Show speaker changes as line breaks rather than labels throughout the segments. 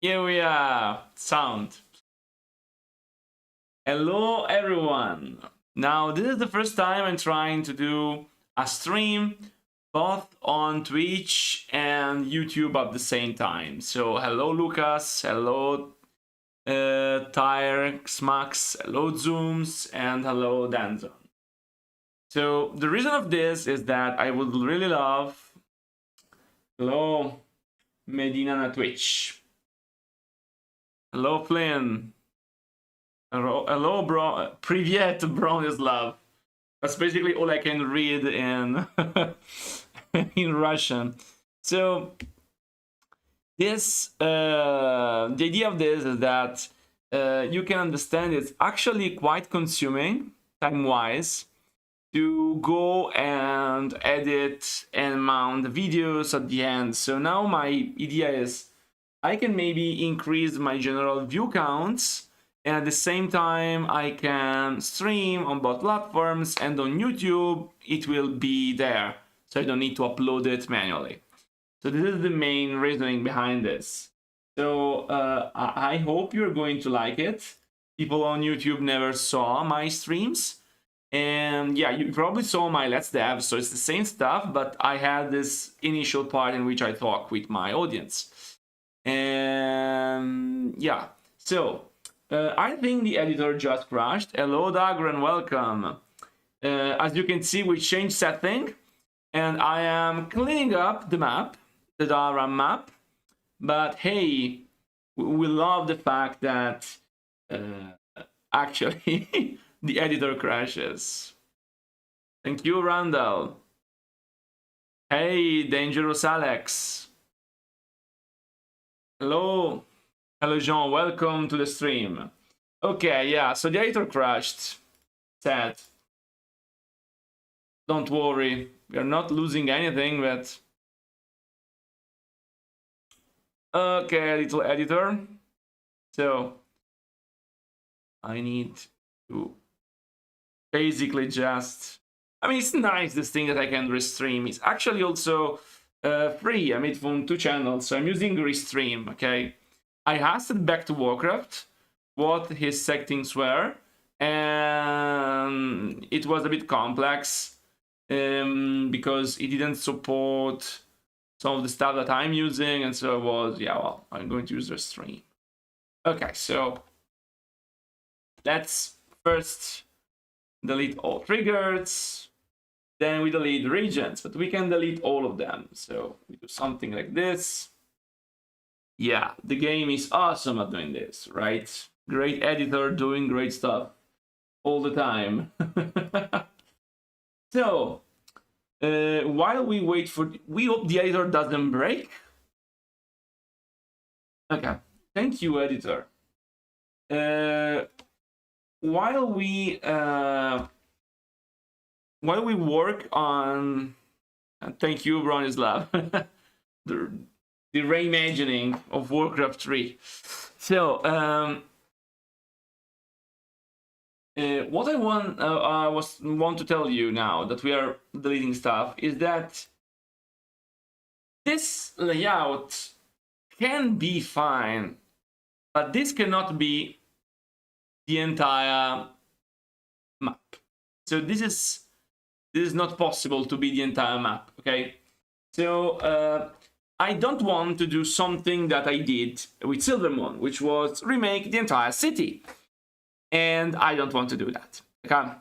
Here we are. Sound. Hello, everyone. Now, this is the first time I'm trying to do a stream both on Twitch and YouTube at the same time. So, hello, Lucas. Hello, Tyre, Smax. Hello, Zooms. And hello, Danzon. So, the reason of this is that I would really love... Hello, Medina na Twitch. Hello, Flynn. Hello, bro. Привет, Bronislav. That's basically all I can read in in Russian. So this the idea of this is that you can understand it's actually quite consuming time-wise to go and edit and mount videos at the end. So now my idea is I can maybe increase my general view counts, and at the same time I can stream on both platforms, and on YouTube it will be there, so I don't need to upload it manually. So this is the main reasoning behind this. So I hope you're going to like it. People on YouTube never saw my streams, and yeah, you probably saw my Let's Dev, so it's the same stuff, but I had this initial part in which I talk with my audience. And yeah, so I think the editor just crashed. Hello, Dalaran, welcome. As you can see, we changed setting, and I am cleaning up the map, the Dalaran map. But hey, we love the fact that actually the editor crashes. Thank you, Randall. Hey, Dangerous Alex. Hello. Hello, Jean. Welcome to the stream. Okay, yeah, so the editor crashed. Sad. Don't worry. We are not losing anything, but... Okay, little editor. So, I need to basically just... I mean, it's nice, this thing that I can restream. It's actually also free. I made from 2 channels, so I'm using Restream, okay? I asked it back to Warcraft what his settings were, and it was a bit complex because it didn't support some of the stuff that I'm using, and so it was, yeah, well, I'm going to use Restream. Okay, so let's first delete all triggers. Then we delete regions, but we can delete all of them. So we do something like this. Yeah, the game is awesome at doing this, right? Great editor doing great stuff all the time. So, while we wait for... We hope the editor doesn't break. Okay, thank you, editor. While we work on... Thank you, Bronislav. the reimagining of Warcraft 3. So, what I want to tell you now that we are deleting stuff is that this layout can be fine, but this cannot be the entire map. So this is not possible to be the entire map, okay? So I don't want to do something that I did with Silvermoon, which was remake the entire city. And I don't want to do that, okay?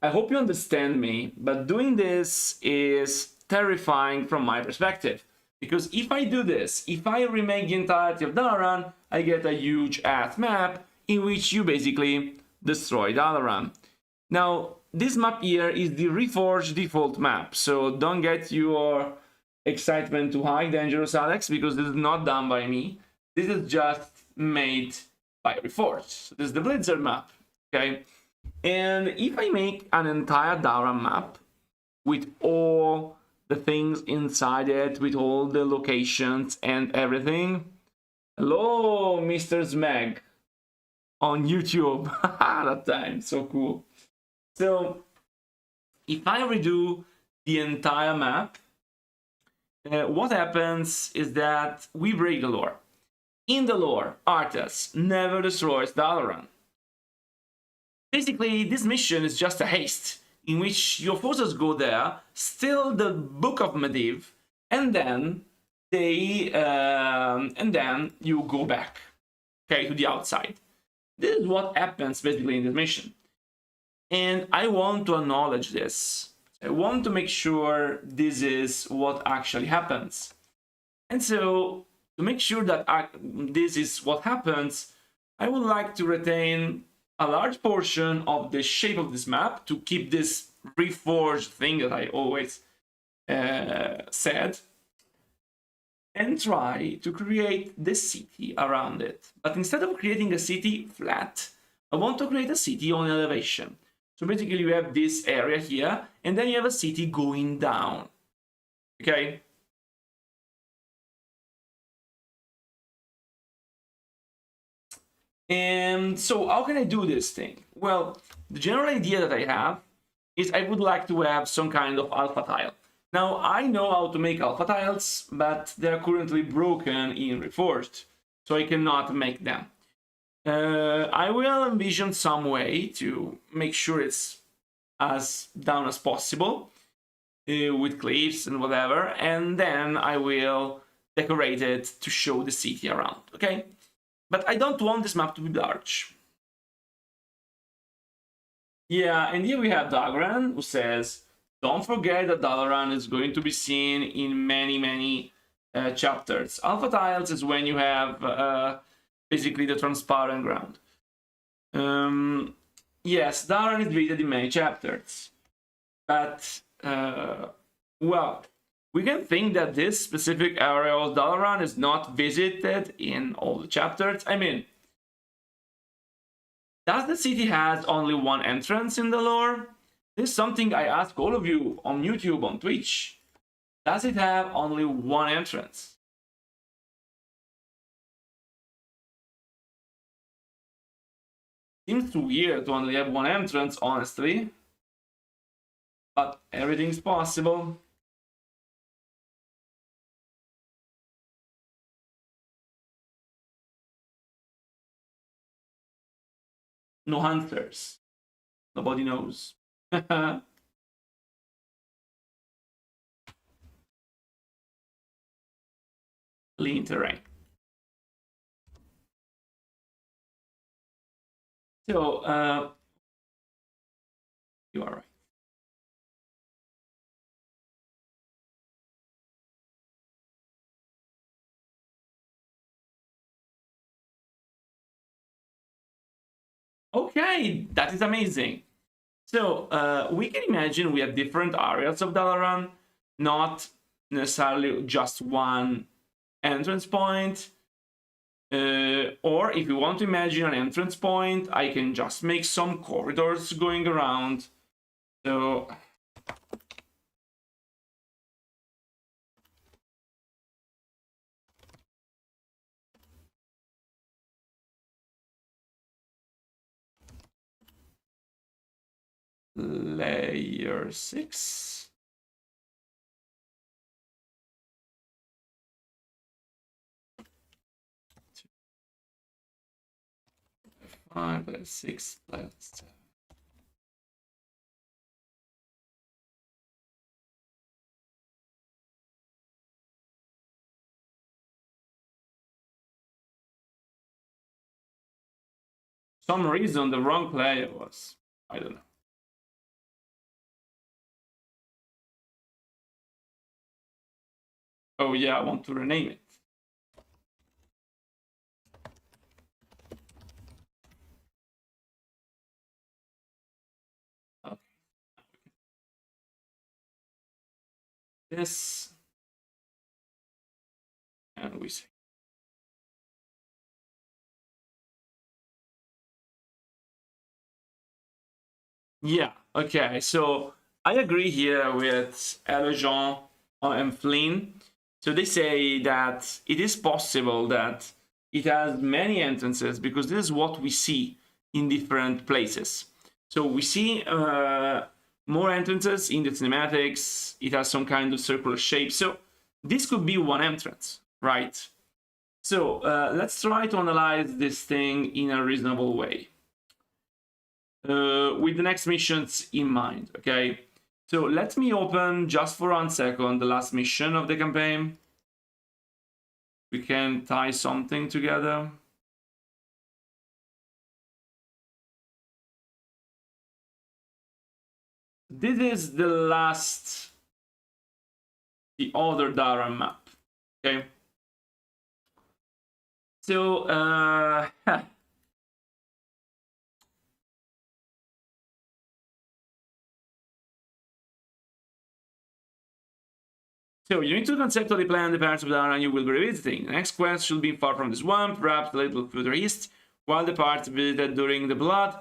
I hope you understand me, but doing this is terrifying from my perspective. Because if I do this, if I remake the entirety of Dalaran, I get a huge ass map in which you basically destroy Dalaran. Now, this map here is the Re-Reforged default map, so don't get your excitement too high, Dangerous Alex, because this is not done by me. This is just made by Re-Reforged. So this is the Blizzard map, okay? And if I make an entire Dalaran map with all the things inside it, with all the locations and everything... Hello, Mr. Smeg on YouTube. That time, so cool. So, if I redo the entire map, what happens is that we break the lore. In the lore, Arthas never destroys Dalaran. Basically, this mission is just a haste, in which your forces go there, steal the Book of Medivh, and then you go back, okay, to the outside. This is what happens basically in this mission, and I want to acknowledge this. I want to make sure this is what actually happens, and so to make sure that this is what happens, I would like to retain a large portion of the shape of this map to keep this reforged thing that I always said, and try to create this city around it. But instead of creating a city flat, I want to create a city on elevation. So basically you have this area here, and then you have a city going down. Okay? And so how can I do this thing? Well, the general idea that I have is I would like to have some kind of alpha tile. Now, I know how to make alpha tiles, but they're currently broken in Reforged, so I cannot make them. I will envision some way to make sure it's as down as possible, with cliffs and whatever, and then I will decorate it to show the city around, okay? But I don't want this map to be large. Yeah, and here we have Dalaran, who says, don't forget that Dalaran is going to be seen in many chapters. Alpha tiles is when you have basically the transparent ground. Yes, Dalaran is visited in many chapters. But, well, we can think that this specific area of Dalaran is not visited in all the chapters. I mean, does the city have only one entrance in the lore? This is something I ask all of you on YouTube, on Twitch. Does it have only one entrance? Seems weird to only have one entrance, honestly. But everything's possible. No hunters. Nobody knows. Clean terrain. So, you are right. Okay, that is amazing. So we can imagine we have different areas of Dalaran, not necessarily just one entrance point. Or if you want to imagine an entrance point, I can just make some corridors going around. So layer 6. Layer 6, layer 7. Some reason the wrong player was, I don't know. Oh yeah, I want to rename it. Okay. This, and we see. Yeah, okay, so I agree here with Elejon and Flynn. So they say that it is possible that it has many entrances because this is what we see in different places. So we see more entrances in the cinematics. It has some kind of circular shape. So this could be one entrance, right? So let's try to analyze this thing in a reasonable way. With the next missions in mind, okay? So let me open just for 1 second the last mission of the campaign. We can tie something together. This is the last, the other Dalaran map, okay? So, so you need to conceptually plan the parts of Dalaran you will be revisiting. The next quest should be far from the swamp, perhaps a little further east, while the parts visited during the Blood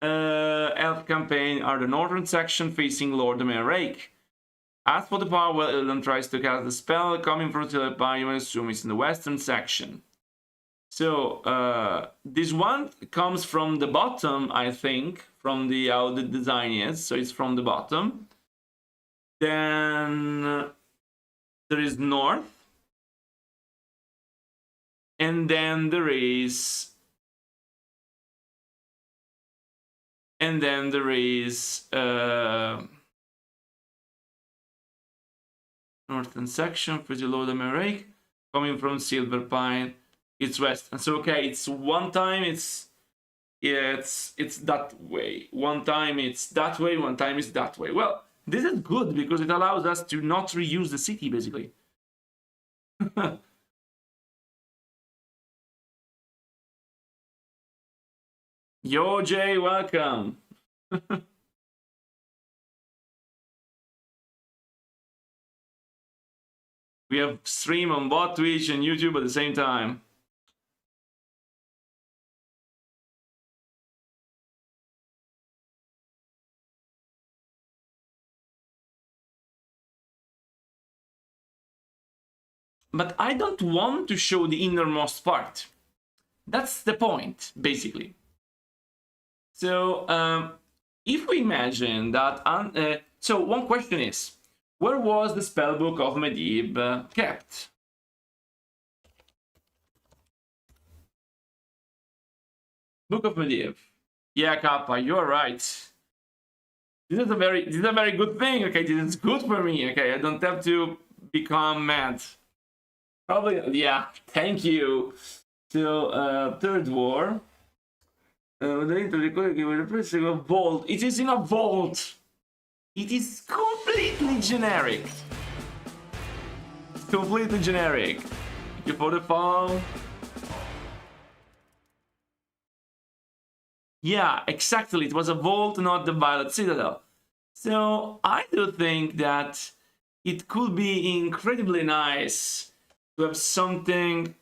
Elf campaign are the northern section facing Lord Rake. As for the part where Illidan tries to cast the spell coming from Telepai, you assume it's in the western section. So this one comes from the bottom, I think, from how the design is. So it's from the bottom. Then there is north, and then there is, northern section for the Lord Rake coming from Silver Pine. It's west, and so okay, it's one time it's that way, one time it's that way, one time it's that way. Well, this is good because it allows us to not reuse the city, basically. Yo, Jay, welcome. We have stream on both Twitch and YouTube at the same time. But I don't want to show the innermost part. That's the point, basically. So if we imagine that... so one question is, where was the spellbook of Medivh kept? Book of Medivh. Yeah, Kappa, you're right. This is a very good thing. Okay, this is good for me. Okay, I don't have to become mad. Probably, yeah. Thank you. So, Third War. A vault. It is in a vault. It is completely generic. It's completely generic. Thank you for the follow. Yeah, exactly. It was a vault, not the Violet Citadel. So I do think that it could be incredibly nice to have something.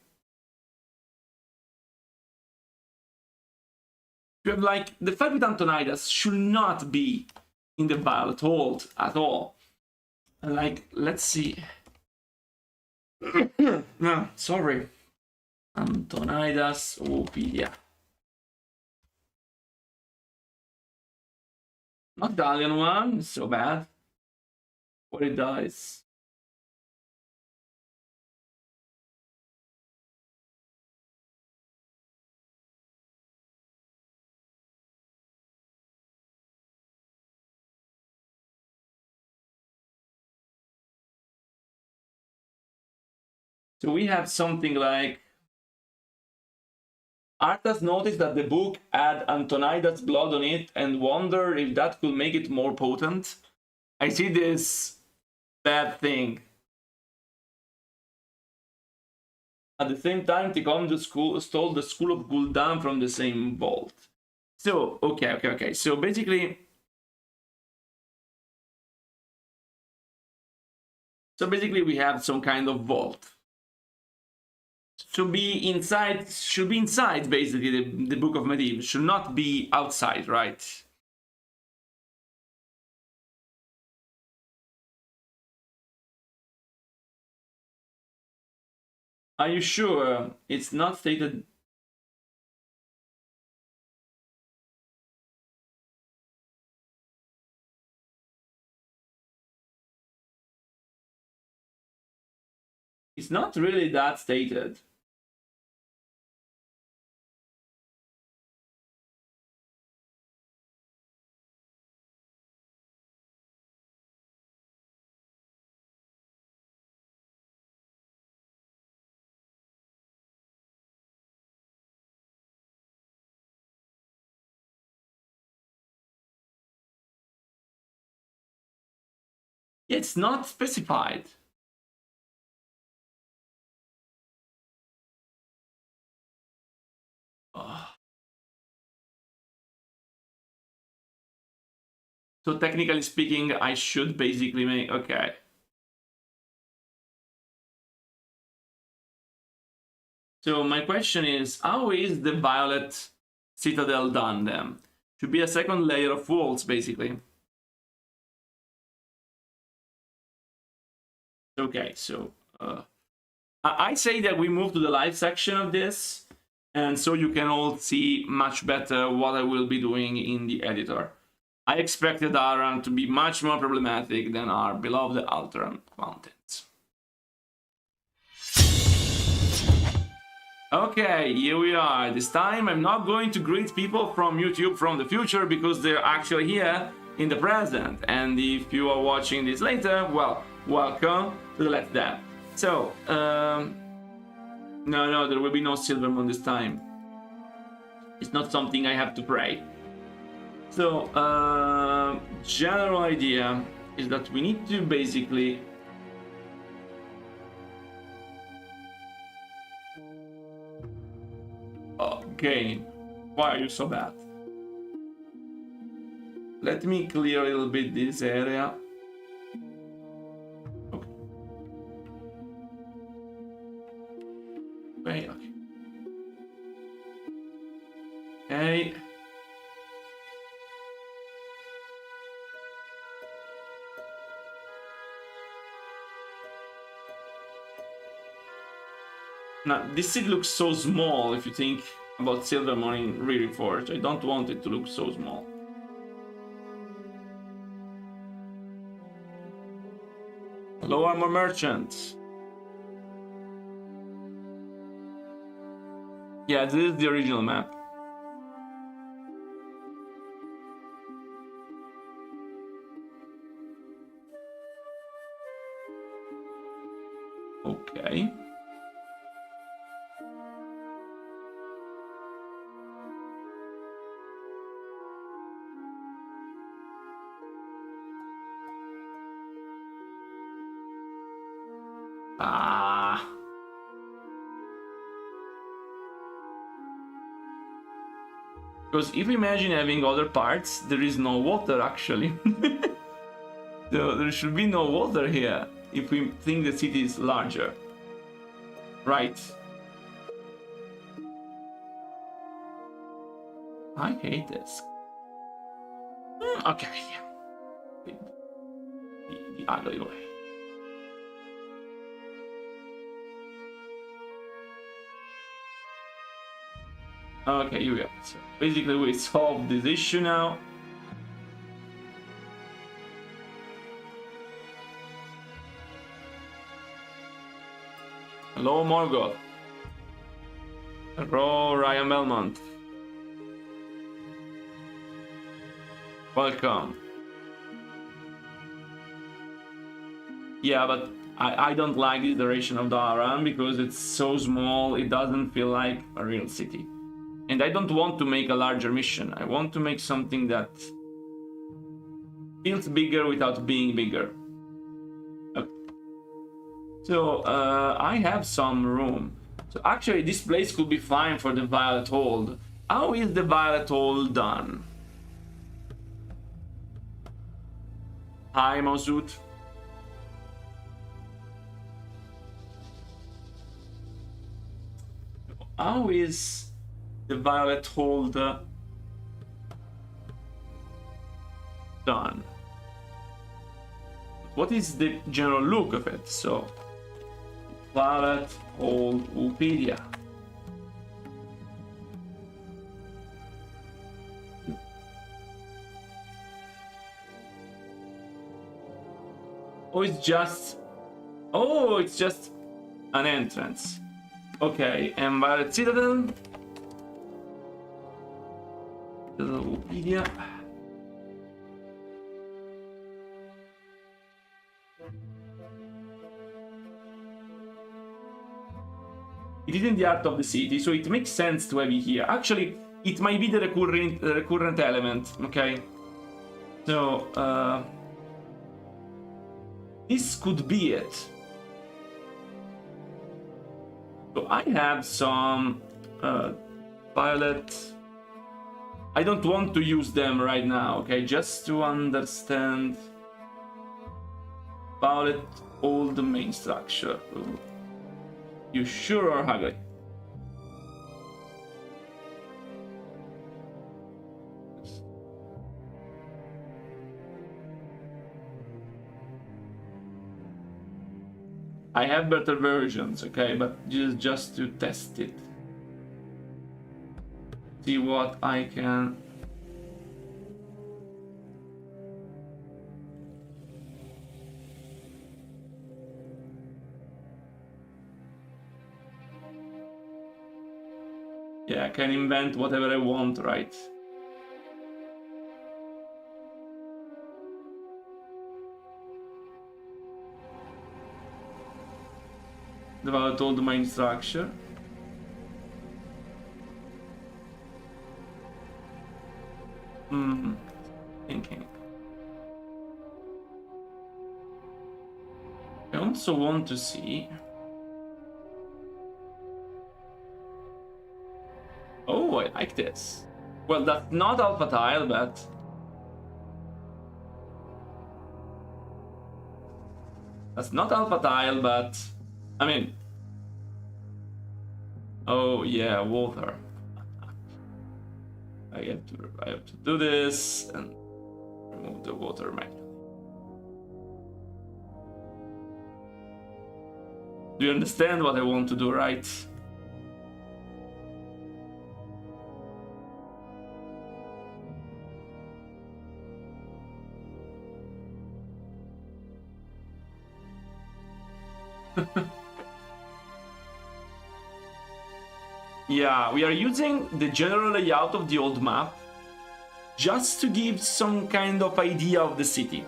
You have like the fight with Antonidas should not be in the Violet Vault at all. Like, let's see. No, sorry. Antonidas Opopedia. Not the alien one, it's so bad. What it does. So we have something like Arthas noticed that the book had Antonidas' blood on it and wondered if that could make it more potent. I see this bad thing. At the same time, Tikhon stole the School of Gul'dan from the same vault. So, okay. So basically... we have some kind of vault. Should be inside basically the Book of Medivh. Should not be outside, right? Are you sure it's not stated? It's not really that stated. It's not specified. Oh. So technically speaking, I should basically make... Okay. So my question is, how is the Violet Citadel done then? Should be a second layer of walls, basically. Okay, so I say that we move to the live section of this, and so you can all see much better what I will be doing in the editor. I expected Dalaran to be much more problematic than our beloved Alteran mountains. Okay, here we are. This time I'm not going to greet people from YouTube from the future because they're actually here in the present. And if you are watching this later, well, welcome to the Let's Dev. So, no, there will be no Silvermoon this time. It's not something I have to pray. So, general idea is that we need to basically... Game, why are you so bad? Let me clear a little bit this area. Okay. Okay. Okay. Now, this seed looks so small if you think about Silvermoon in Re-Reforged. I don't want it to look so small. Hello, armor merchant. Yeah, this is the original map. Okay. Because if we imagine having other parts, there is no water actually. So there should be no water here if we think the city is larger. Right. I hate this. Okay. The ugly way. Okay, here we go. So basically we solved this issue now. Hello, Morgoth. Hello, Ryan Belmont. Welcome. Yeah, but I don't like the iteration of Dalaran because it's so small, it doesn't feel like a real city. And I don't want to make a larger mission. I want to make something that feels bigger without being bigger. Okay. So I have some room. So actually this place could be fine for the Violet Hold. How is the Violet Hold done? Hi, Mausut. How is the Violet Hold done? What is the general look of it? So, Violet Hold Wikipedia. Oh, it's just... Oh, it's just an entrance. Okay, and Violet Citadel. Wikipedia. It is in the heart of the city, so it makes sense to have it here. Actually, it might be the recurrent element, okay? So, this could be it. So I have some violet. I don't want to use them right now, okay? Just to understand. Violet, all the main structure. Ooh. You sure are ugly? I have better versions, okay, but just to test it. See what I can. Yeah, I can invent whatever I want, right? About all the main structure. Thinking. I also want to see. Oh, I like this. Well, that's not alpha tile, but that's not alpha tile, but I mean. Oh yeah, water. I have to do this and remove the water manually. Do you understand what I want to do, right? Yeah, we are using the general layout of the old map just to give some kind of idea of the city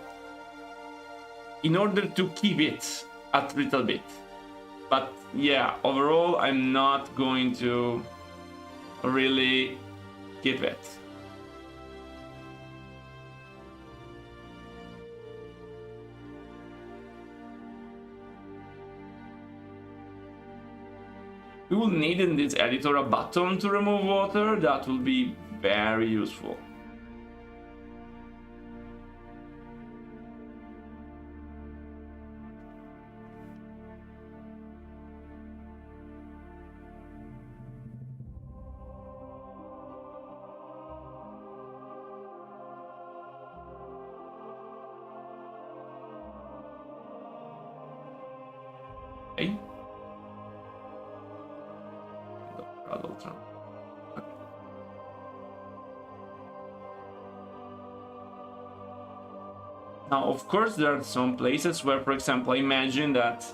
in order to keep it a little bit. But yeah, overall, I'm not going to really keep it. We will need in this editor a button to remove water. That will be very useful. Okay. Now, of course, there are some places where, for example, I imagine that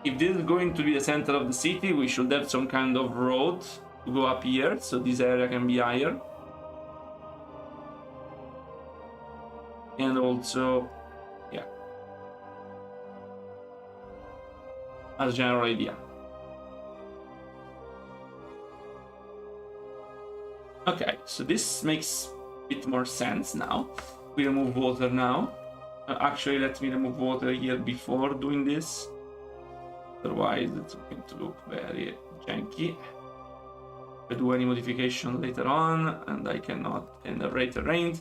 if this is going to be the center of the city, we should have some kind of road to go up here, so this area can be higher. And also, yeah, as a general idea. Okay, so this makes a bit more sense now. We remove water now. Actually, let me remove water here before doing this. Otherwise, it's going to look very janky. If I do any modification later on, and I cannot generate terrain.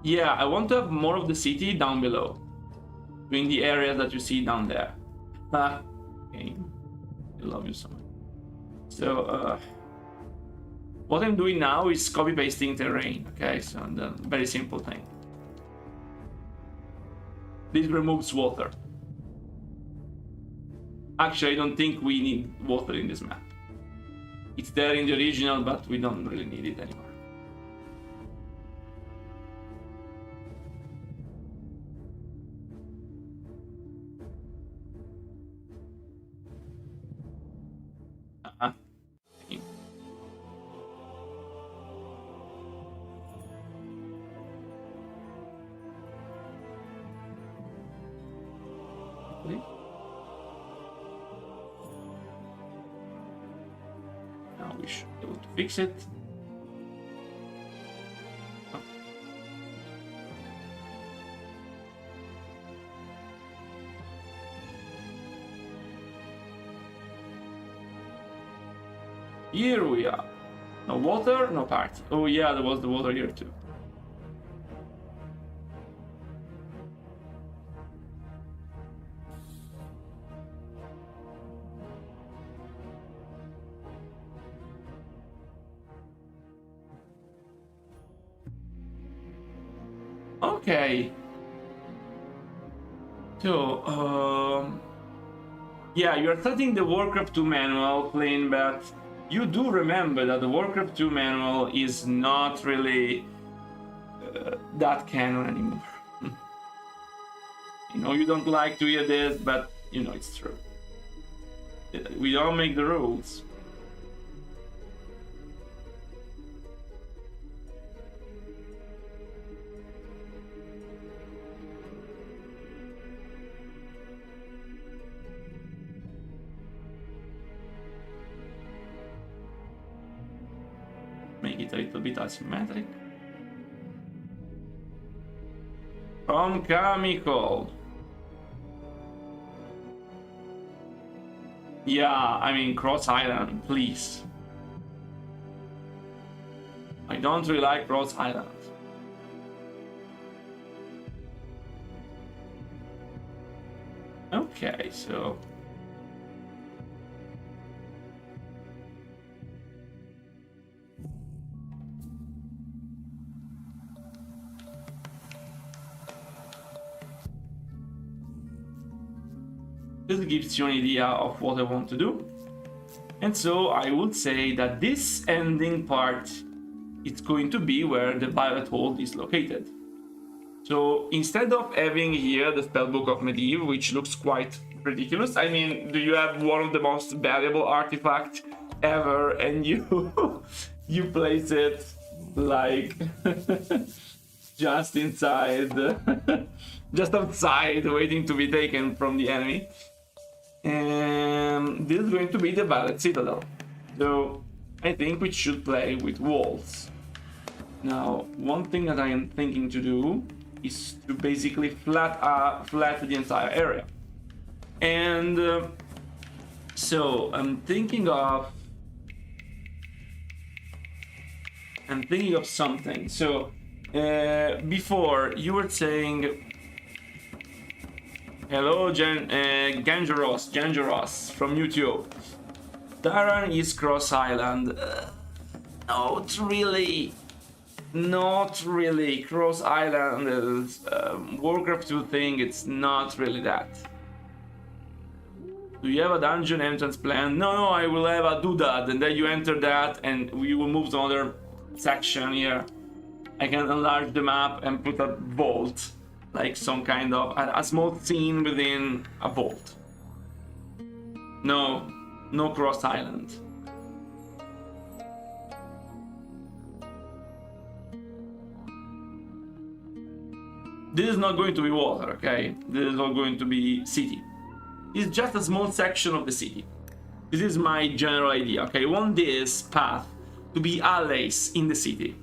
Yeah, I want to have more of the city down below, in the areas that you see down there. Okay. I love you so much. So, what I'm doing now is copy pasting terrain. Okay, so the very simple thing. This removes water. Actually, I don't think we need water in this map. It's there in the original, but we don't really need it anymore. please. Now we should be able to fix it. Here we are. No water, no party. Oh yeah, there was the water here too. Okay. So, yeah, you're starting the Warcraft 2 manual, Flynn, but you do remember that the Warcraft 2 manual is not really that canon anymore. You know, you don't like to hear this, but you know it's true. We don't make the rules. Make it a little bit asymmetric. From chemical. Yeah, I mean Cross Island, please. I don't really like Cross Island. Okay, so this gives you an idea of what I want to do. And so I would say that this ending part is going to be where the Violet Hold is located. So instead of having here the Spellbook of Medivh, which looks quite ridiculous, I mean, do you have one of the most valuable artifacts ever and you you place it like just inside, just outside, waiting to be taken from the enemy? And this is going to be the Violet Citadel. So I think we should play with walls. Now, one thing that I am thinking to do is to basically flat the entire area. And so I'm thinking of something. So before you were saying, hello, Ganjaros from YouTube. Dalaran is Cross Island. Not really. Not really. Cross Island is Warcraft 2 thing. It's not really that. Do you have a dungeon entrance plan? No, I will have a doodad, and then you enter that, and we will move to another section here. I can enlarge the map and put a vault. Like some kind of a small scene within a vault. No Cross Island. This is not going to be water, okay? This is not going to be city. It's just a small section of the city. This is my general idea, okay? I want this path to be allies in the city.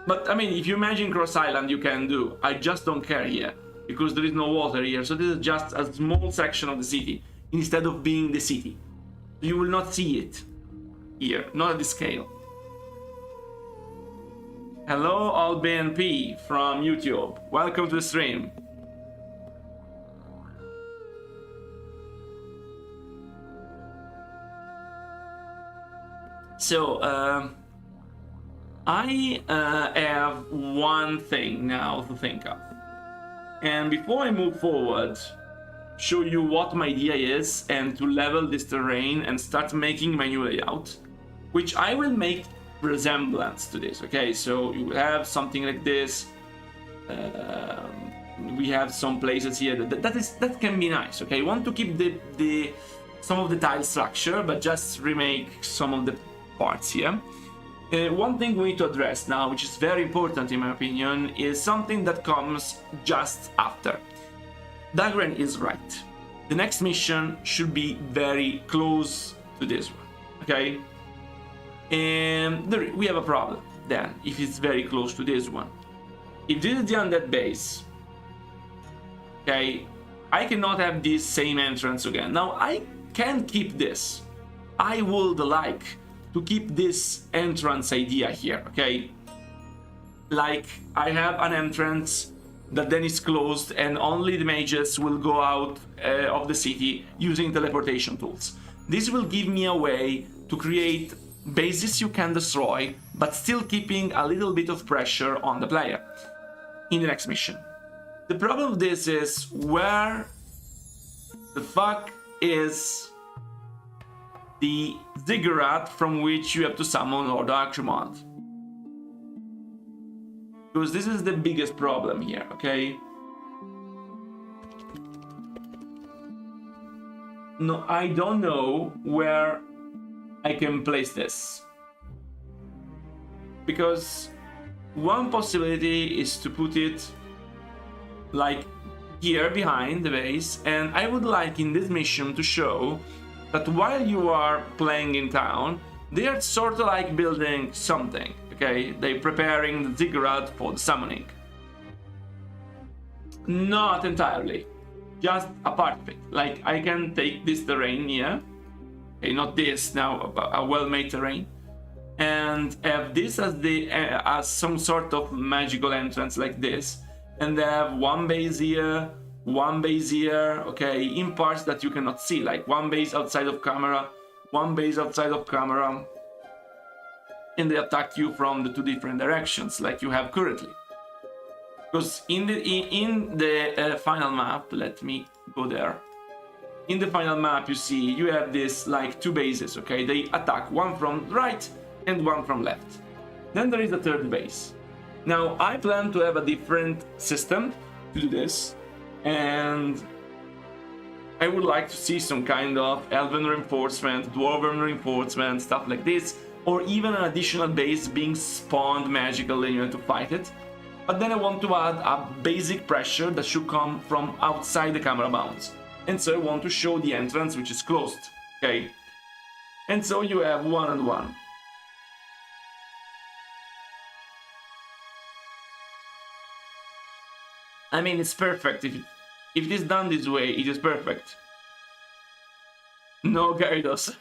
But I mean, if you imagine Cross Island, you can do. I just don't care here because there is no water here. So this is just a small section of the city instead of being the city. You will not see it here, not at this scale. Hello, Alban P from YouTube. Welcome to the stream. So, I have one thing now to think of. And before I move forward, show you what my idea is and to level this terrain and start making my new layout, which I will make resemblance to this, okay? So you will have something like this. We have some places here that can be nice, okay? I want to keep some of the tile structure, but just remake some of the parts here. One thing we need to address now, which is very important in my opinion, is something that comes just after. Dalaran is right. The next mission should be very close to this one, okay? And we have a problem then, if it's very close to this one. If this is the undead base, okay, I cannot have this same entrance again. Now, I can keep this. I would like to keep this entrance idea here, okay? Like, I have an entrance that then is closed and only the mages will go out of the city using teleportation tools. This will give me a way to create bases you can destroy, but still keeping a little bit of pressure on the player in the next mission. The problem with this is, where the fuck is the ziggurat from which you have to summon Lord Archimond? Because this is the biggest problem here, okay? No, I don't know where I can place this. Because one possibility is to put it like here behind the base, and I would like in this mission to show that while you are playing in town, they are sort of like building something, okay? They're preparing the ziggurat for the summoning. Not entirely, just a part of it. Like, I can take this terrain here, okay, not this, now a well-made terrain, and have this as the as some sort of magical entrance like this, and they have one base here, okay, in parts that you cannot see, like one base outside of camera, one base outside of camera, and they attack you from the two different directions, like you have currently. Because in the final map, let me go there. In the final map, you see you have this like two bases, okay? They attack one from right and one from left. Then there is a third base. Now, I plan to have a different system to do this, and I would like to see some kind of elven reinforcement, dwarven reinforcement, stuff like this, or even an additional base being spawned magically to fight it. But then I want to add a basic pressure that should come from outside the camera bounds. And so I want to show the entrance, which is closed, okay? And so you have 1-on-1. I mean, it's perfect. If it is done this way, it is perfect. No Gyarados.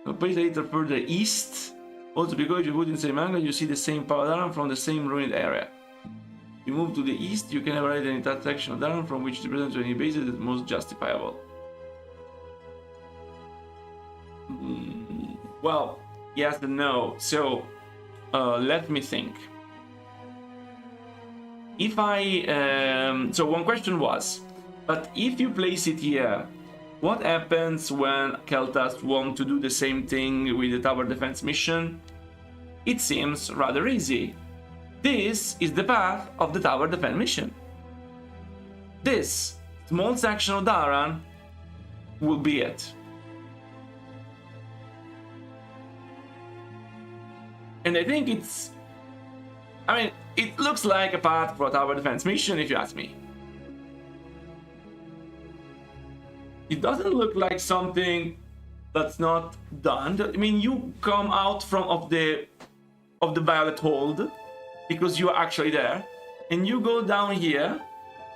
A place later further east. Also, because you put in the same angle, you see the same power Dalaran from the same ruined area. You move to the east, you can evaluate any that section of Dalaran from which the presence of any base is most justifiable. Well, yes and no. So, let me think. If I... so one question was, but if you place it here, what happens when Kel'Thuzad want to do the same thing with the tower defense mission? It seems rather easy. This is the path of the tower defense mission. This small section of Dalaran will be it. And I think it's... I mean, it looks like a path for a tower defense mission, if you ask me. It doesn't look like something that's not done. I mean, you come out of the Violet Hold because you are actually there, and you go down here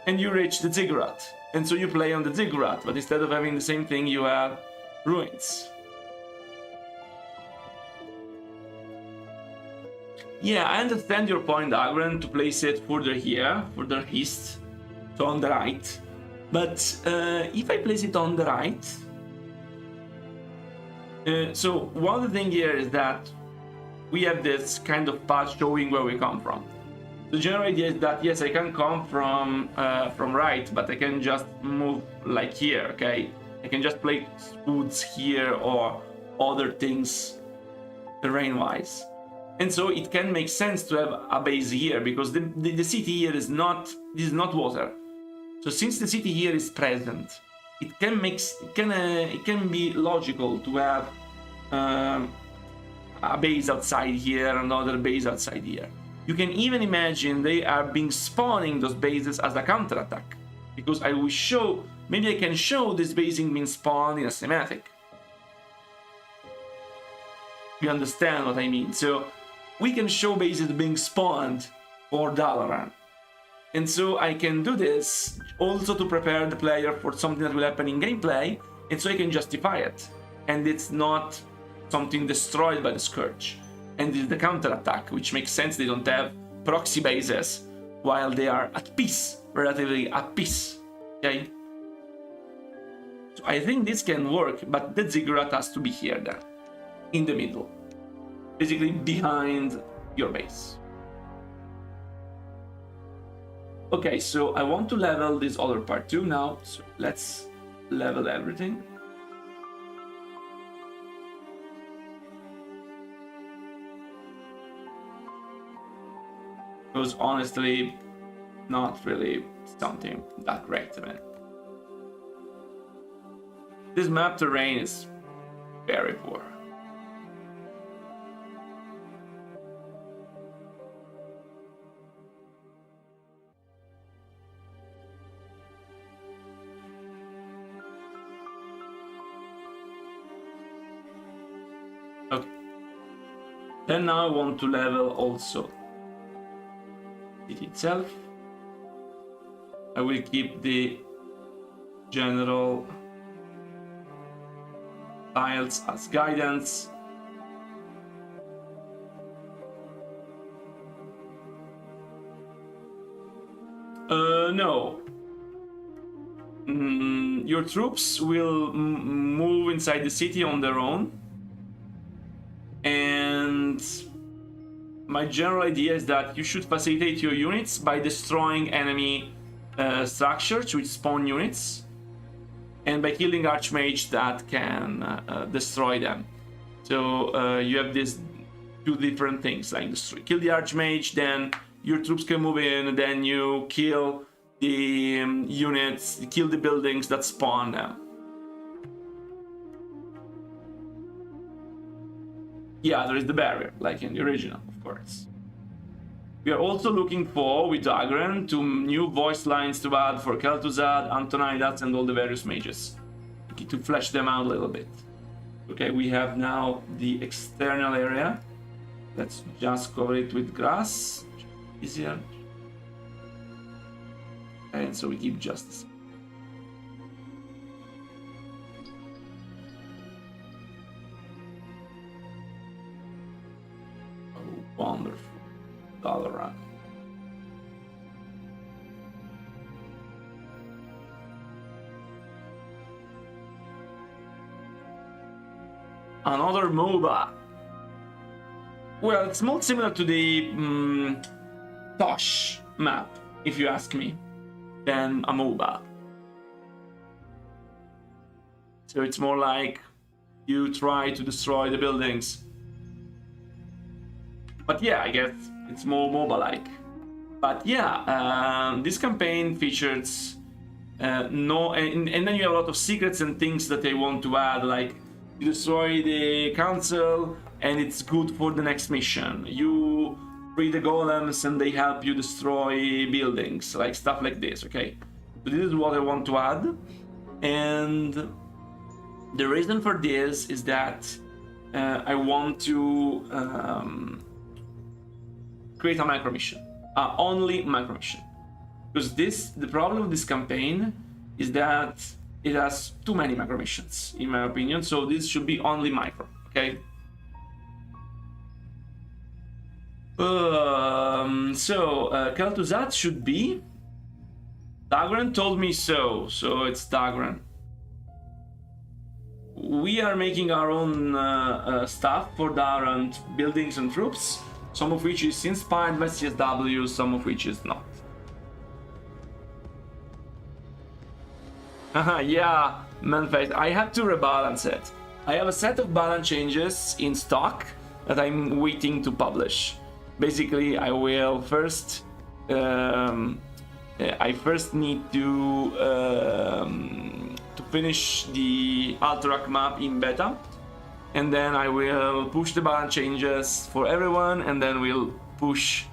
and you reach the ziggurat, and so you play on the ziggurat, but instead of having the same thing, you have ruins. Yeah, I understand your point, Dalaran, to place it further here, further east, so on the right. But if I place it on the right... so one of the things here is that we have this kind of path showing where we come from. The general idea is that, yes, I can come from right, but I can just move like here, okay? I can just place woods here or other things terrain-wise. And so it can make sense to have a base here, because the city here is not water. So since the city here is present, it can be logical to have a base outside here, another base outside here. You can even imagine they are being spawning those bases as a counterattack, because I will show, maybe I can show this basing being spawned in a schematic. You understand what I mean? So we can show bases being spawned for Dalaran. And so I can do this also to prepare the player for something that will happen in gameplay, and so I can justify it. And it's not something destroyed by the Scourge. And it's the counterattack, which makes sense. They don't have proxy bases while they are at peace, relatively at peace. Okay? So I think this can work, but the ziggurat has to be here then, in the middle, basically behind your base. Okay, so I want to level this other part too now, so let's level everything. Because honestly, not really something that great, man. This map terrain is very poor. Okay. Then now I want to level also it itself. I will keep the general tiles as guidance. No. Your troops will move inside the city on their own. And my general idea is that you should facilitate your units by destroying enemy structures which spawn units, and by killing archmage that can destroy them. So you have these two different things, like kill the archmage, then your troops can move in, then you kill the units, kill the buildings that spawn them. Yeah, there is the barrier, like in the original, of course. We are also looking for, with Dalaran, 2 new voice lines to add for Kel'Thuzad, Antonidas, and all the various mages, to flesh them out a little bit. Okay, we have now the external area. Let's just cover it with grass. Easier. And so we keep justice. Wonderful. Dalaran. Another MOBA. Well, it's more similar to the Tosh map, if you ask me, than a MOBA. So it's more like you try to destroy the buildings. But yeah, I guess it's more MOBA-like. But yeah, this campaign features and then you have a lot of secrets and things that they want to add, like you destroy the council and it's good for the next mission. You free the golems and they help you destroy buildings, like stuff like this, okay? So this is what I want to add. And the reason for this is that I want to create a micro mission, only micro mission, because the problem with this campaign is that it has too many macro missions, in my opinion. So this should be only micro, okay? Kel'Thuzad should be. Dalaran told me so, so it's Dalaran. We are making our own stuff for Dalaran, buildings and troops, some of which is inspired by CSW, some of which is not. Yeah, Manface, I had to rebalance it. I have a set of balance changes in stock that I'm waiting to publish. Basically, I will first I first need to finish the Alterac map in beta, and then I will push the balance changes for everyone, and then we'll push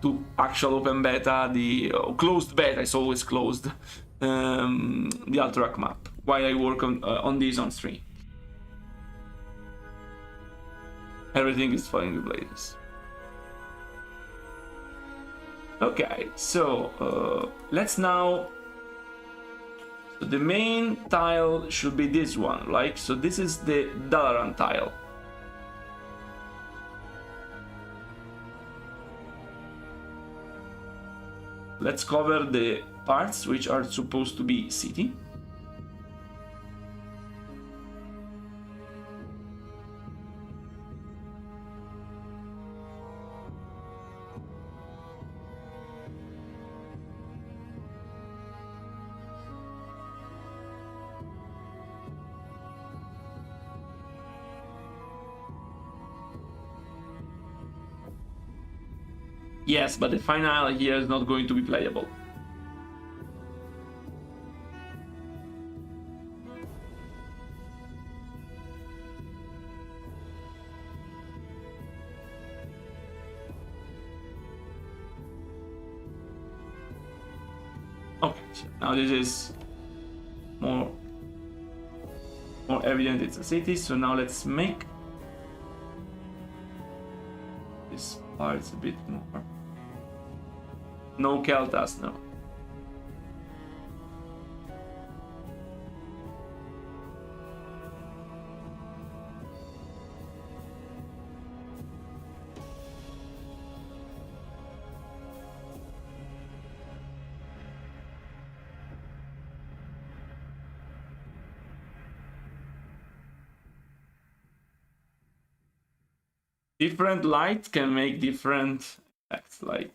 to actual open beta, the closed beta, it's always closed, the Alterac map, while I work on this on stream. Everything is falling to blazes. Okay, so let's now. So the main tile should be this one, right? So this is the Dalaran tile. Let's cover the parts which are supposed to be city. Yes, but the final here is not going to be playable. Okay, so now this is more evident it's a city, so now let's make this part a bit more. No Kel'Thuzad, no. Different light can make different effects, like.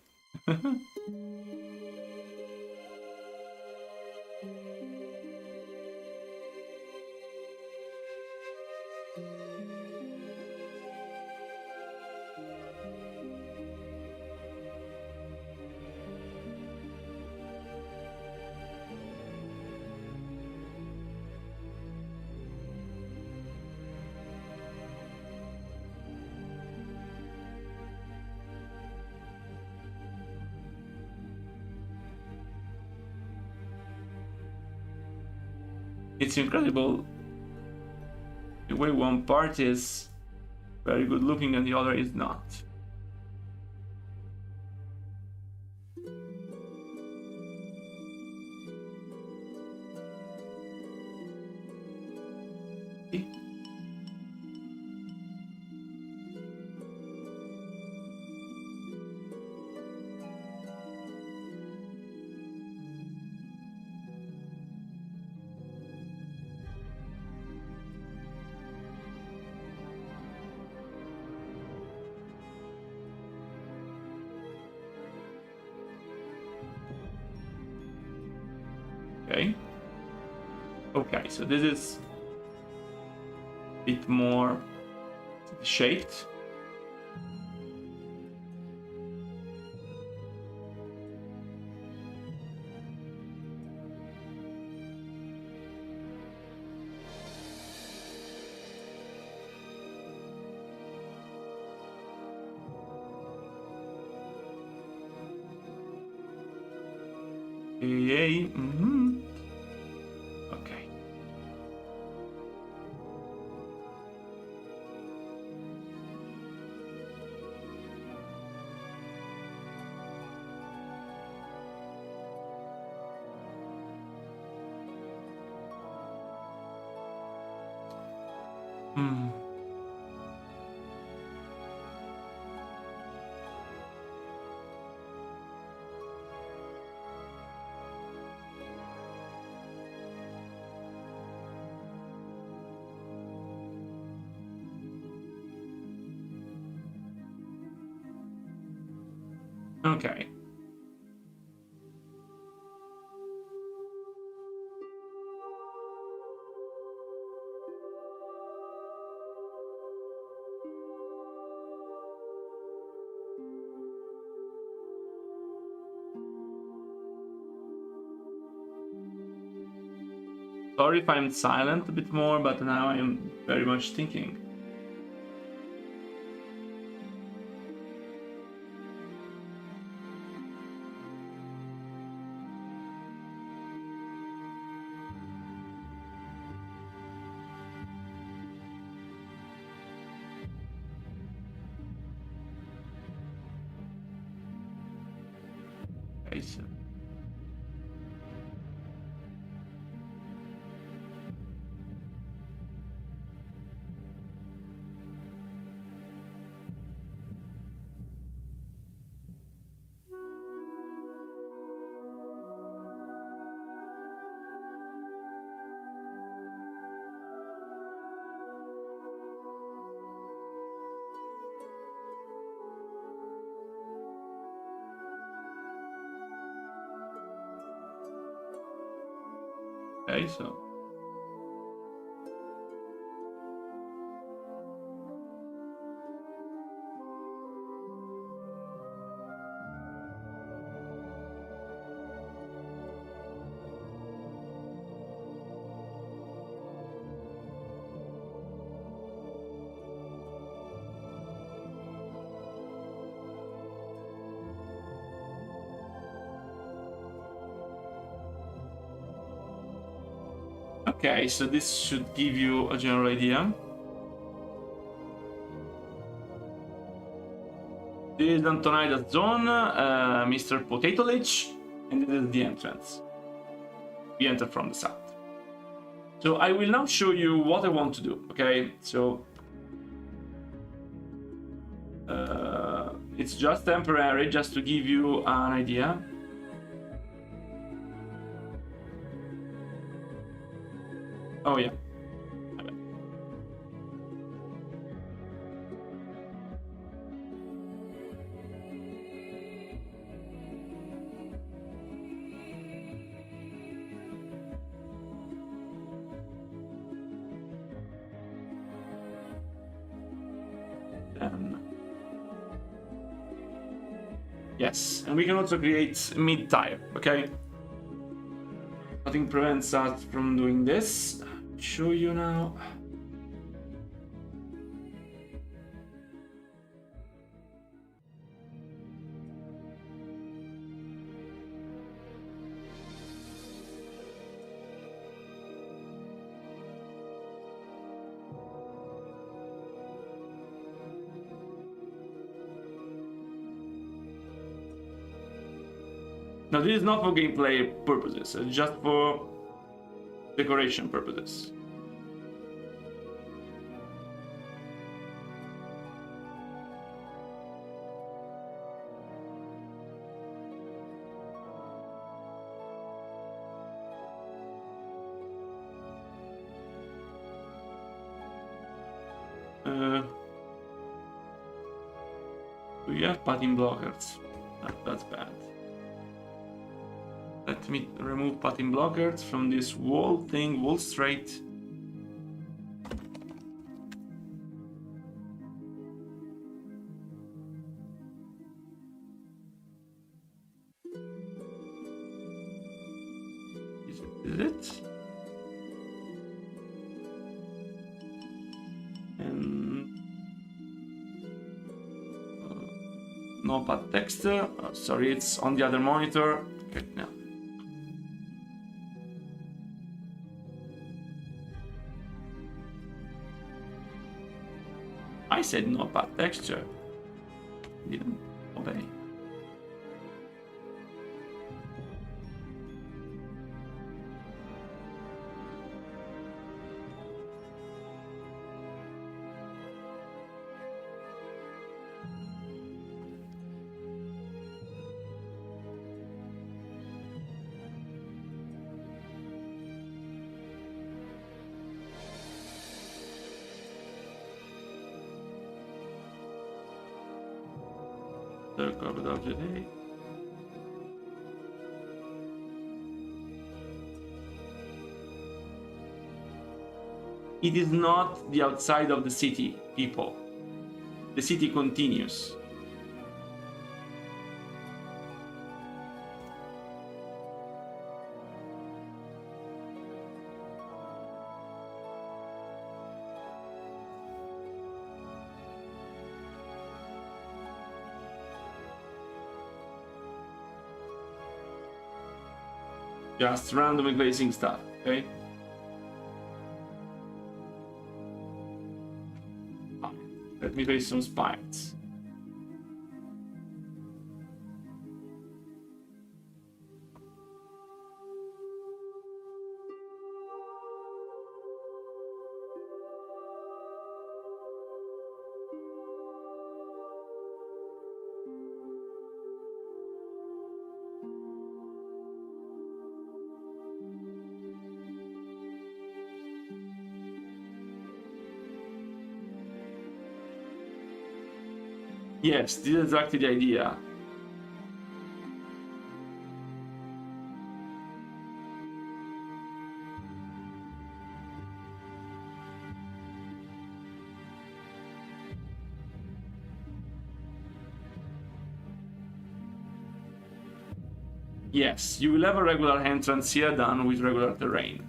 It's incredible the way one part is very good looking and the other is not. See? Okay. Okay, so this is a bit more shaped. Yay. Okay. Okay. Sorry if I'm silent a bit more, but now I am very much thinking. Okay, so okay, so okay, so this should give you a general idea. This is Antonida's zone, Mr. Potato Lich, and this is the entrance. We enter from the south. So I will now show you what I want to do, okay? So it's just temporary, just to give you an idea. Oh yeah. Yes, and we can also create mid-tier, okay? Nothing prevents us from doing this. I'll show you now. Now this is not for gameplay purposes, it's just for decoration purposes. We have pattern blockers. That's bad. Let me remove pattern blockers from this wall thing, wall straight. Is it? And no path text. Sorry, it's on the other monitor. Okay, now. I said no path texture. Didn't obey. Circle of the day. It is not the outside of the city, people. The city continues. Just randomly placing stuff, okay? Let me place some spines. Yes, this is exactly the idea. Yes, you will have a regular entrance here done with regular terrain.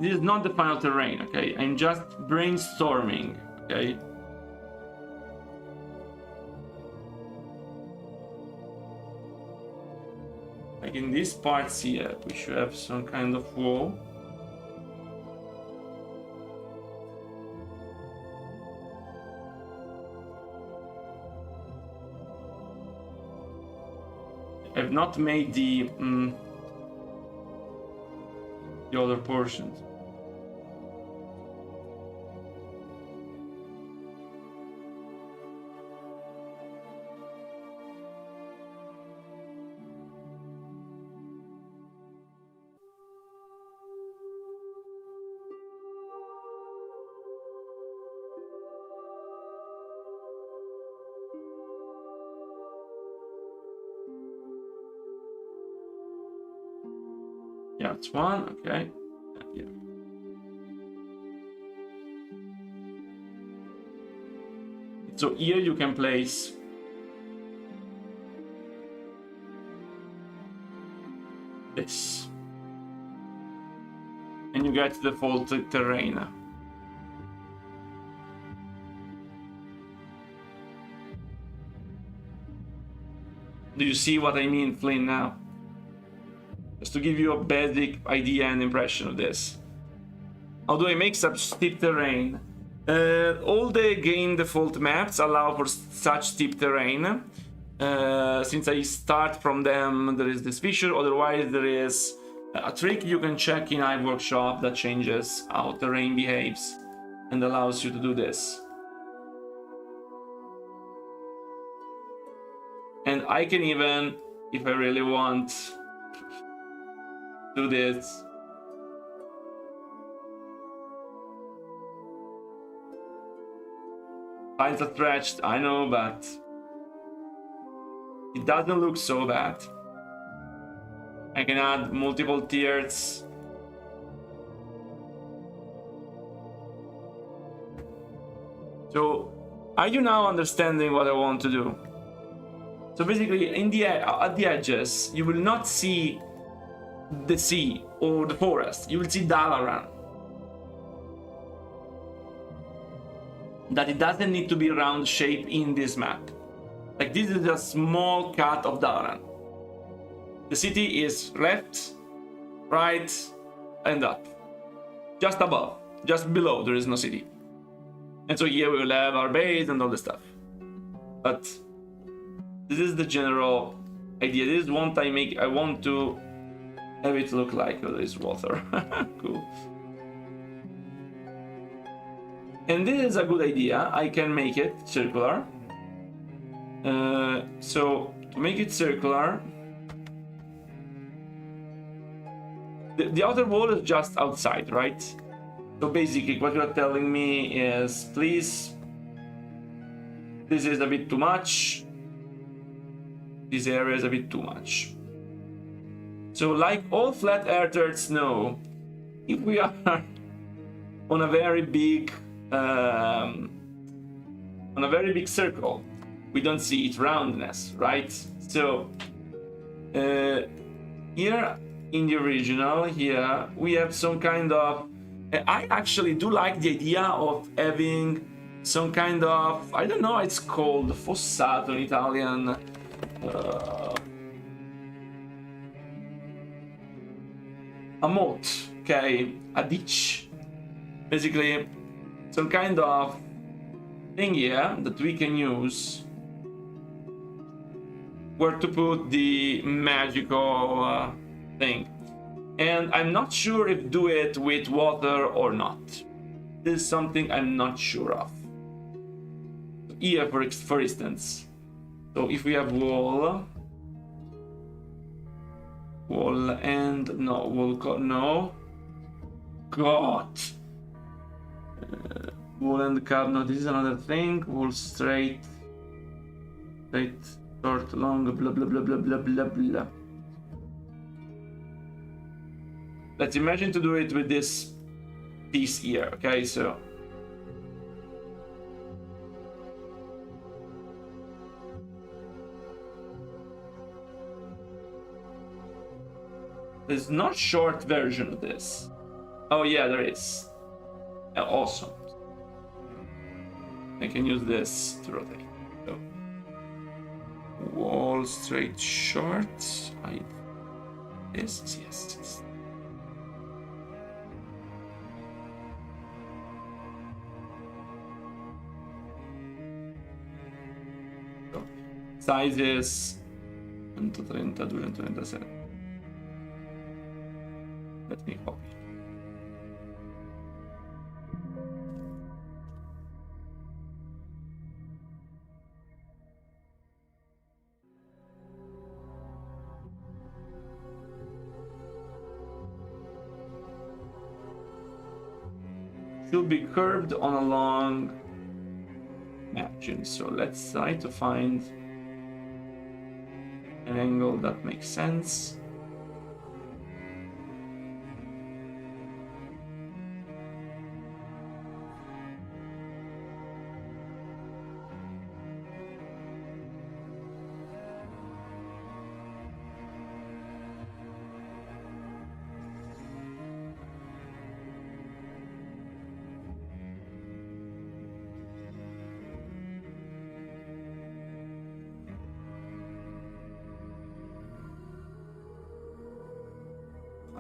This is not the final terrain, okay? I'm just brainstorming, okay? Like in these parts here, we should have some kind of wall. I've not made the other portions. Yeah, it's one, okay. Yeah. So here you can place this. And you get the default terrain. Do you see what I mean, Flynn, now? Just to give you a basic idea and impression of this. How do I make such steep terrain? All the game default maps allow for such steep terrain. Since I start from them, there is this feature. Otherwise, there is a trick you can check in Workshop that changes how terrain behaves and allows you to do this. And I can even, if I really want, do this. Lines are stretched, I know, but it doesn't look so bad. I can add multiple tiers. So, are you now understanding what I want to do? So basically, at the edges, you will not see the sea or the forest. You will see Dalaran. That it doesn't need to be round shape in this map. Like, this is a small cut of Dalaran. The city is left, right, and up. Just above, just below, there is no city. And so here we will have our base and all the stuff. But this is the general idea. This is what I want to have it look like. Oh, there is water. Cool. And this is a good idea. I can make it circular. So to make it circular, the outer wall is just outside, right? So basically what you're telling me is, please This is a bit too much. This area is a bit too much. So like all flat earthers know, if we are on a very big circle, we don't see its roundness, right? So here in the original, here we have some kind of, I actually do like the idea of having some kind of, I don't know, it's called fossato in Italian. A moat, okay, a ditch, basically some kind of thing here that we can use where to put the magical thing. And I'm not sure if do it with water or not. This is something I'm not sure of. Here, for instance, so if we have wall and no wall, no, God, wall and curve. No, this is another thing. Wall straight, short, long, blah blah blah blah blah blah blah. Let's imagine to do it with this piece here, okay? So there's no short version of this. Oh yeah, there is. Awesome. I can use this to rotate. So wall straight short. Yes. So, sizes 132, 137. Let me copy. Should be curved on a long margin. So let's try to find an angle that makes sense.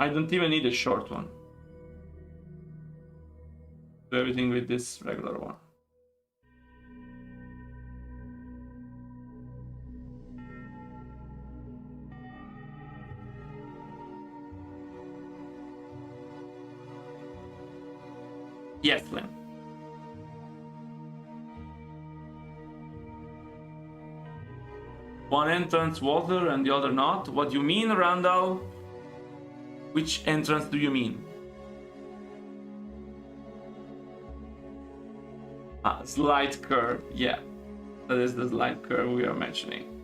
I don't even need a short one. Do everything with this regular one. Yes, Lynn. One entrance water and the other not. What do you mean, Randall? Which entrance do you mean? Slight curve. Yeah, that is the slight curve we are mentioning.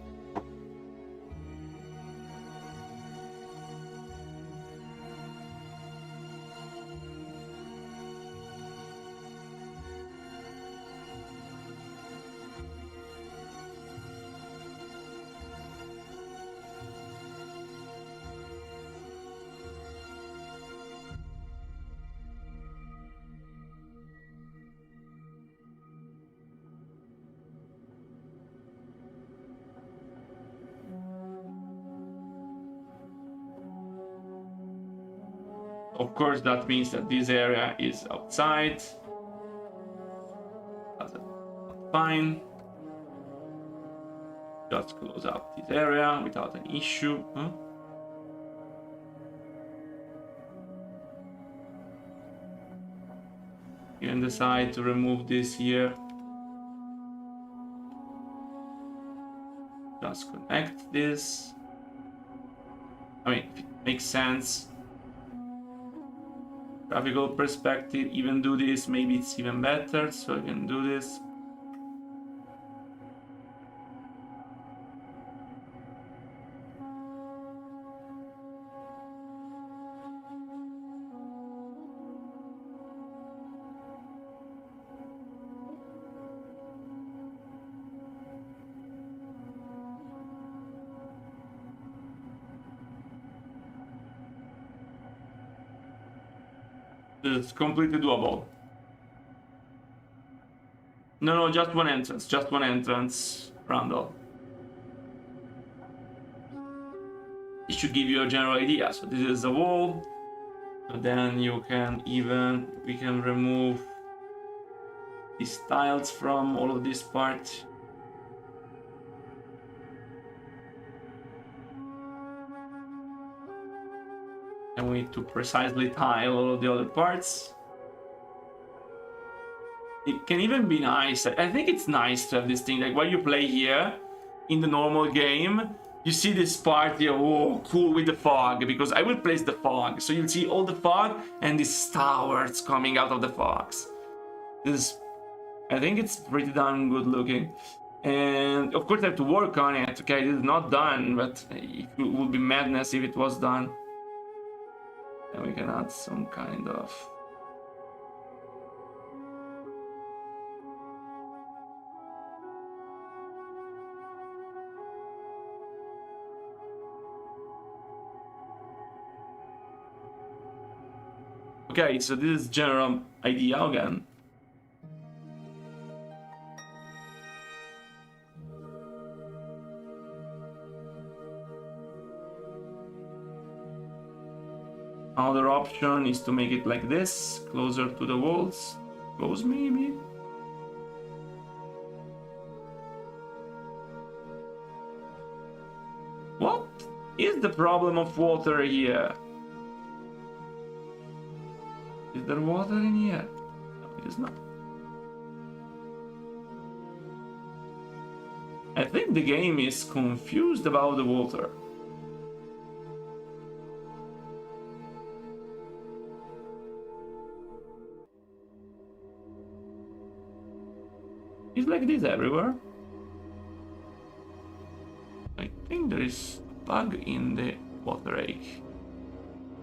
Of course, that means that this area is outside. That's fine. Just close up this area without an issue. Huh? You can decide to remove this here. Just connect this. I mean, if it makes sense. Graphical perspective, even do this, maybe it's even better, so I can do this. It's completely doable. No, just one entrance, Randall. It should give you a general idea. So this is the wall. And then you can we can remove these tiles from all of this part. And we need to precisely tile all of the other parts. It can even be nice. I think it's nice to have this thing, like while you play here in the normal game, you see this part here, oh, cool, with the fog, because I will place the fog. So you'll see all the fog and these towers coming out of the fogs. I think it's pretty darn good looking. And of course I have to work on it. Okay, it is not done, but it would be madness if it was done. And we can add some kind of... Okay, so this is general idea again. Another option is to make it like this, closer to the walls. Close maybe? What is the problem of water here? Is there water in here? No, it is not. I think the game is confused about the water. It's like this everywhere. I think there is a bug in the water egg.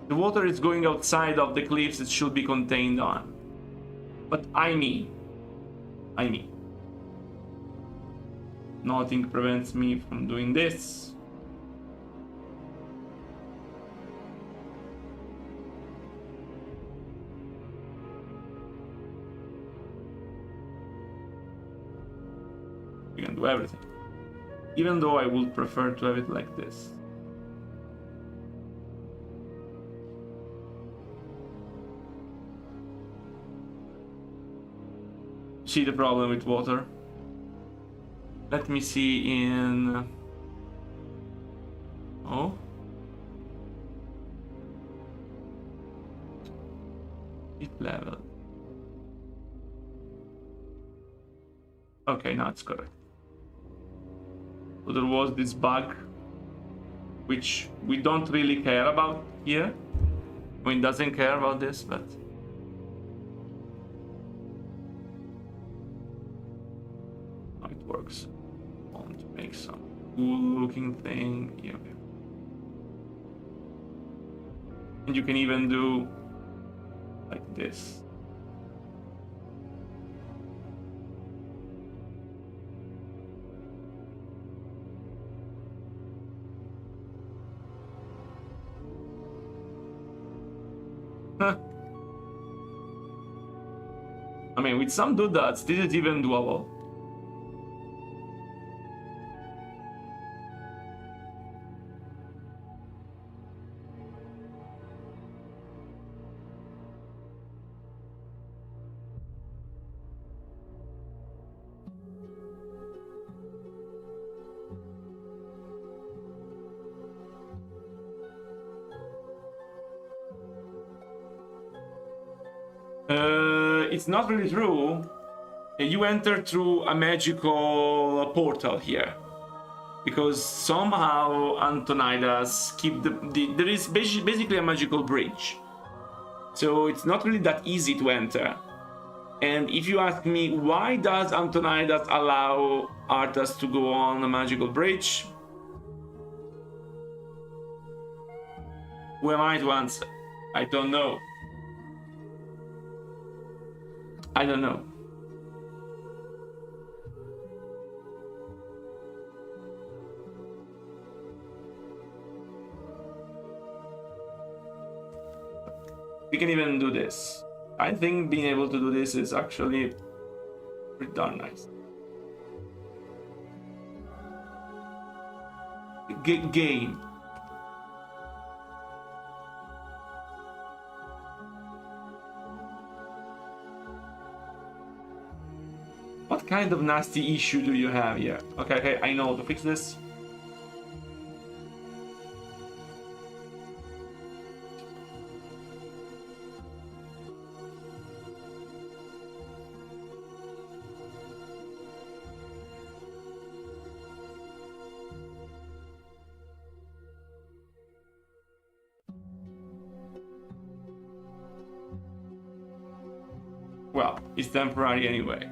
The water is going outside of the cliffs it should be contained on. But I mean, nothing prevents me from doing this. We can do everything. Even though I would prefer to have it like this. See the problem with water? Let me see in... Oh? It level. Okay, now it's correct. So there was this bug, which we don't really care about here. I mean, doesn't care about this, but... It works. I want to make some cool looking thing here. And you can even do like this. I mean, with some doodads, this is even doable. It's not really true. You enter through a magical portal here. Because somehow Antonidas keep there is basically a magical bridge. So it's not really that easy to enter. And if you ask me, why does Antonidas allow Arthas to go on a magical bridge? Who am I to answer? I don't know. I don't know. We can even do this. I think being able to do this is actually pretty darn nice. Game. What kind of nasty issue do you have here? Okay, I know to fix this. Well, it's temporary anyway.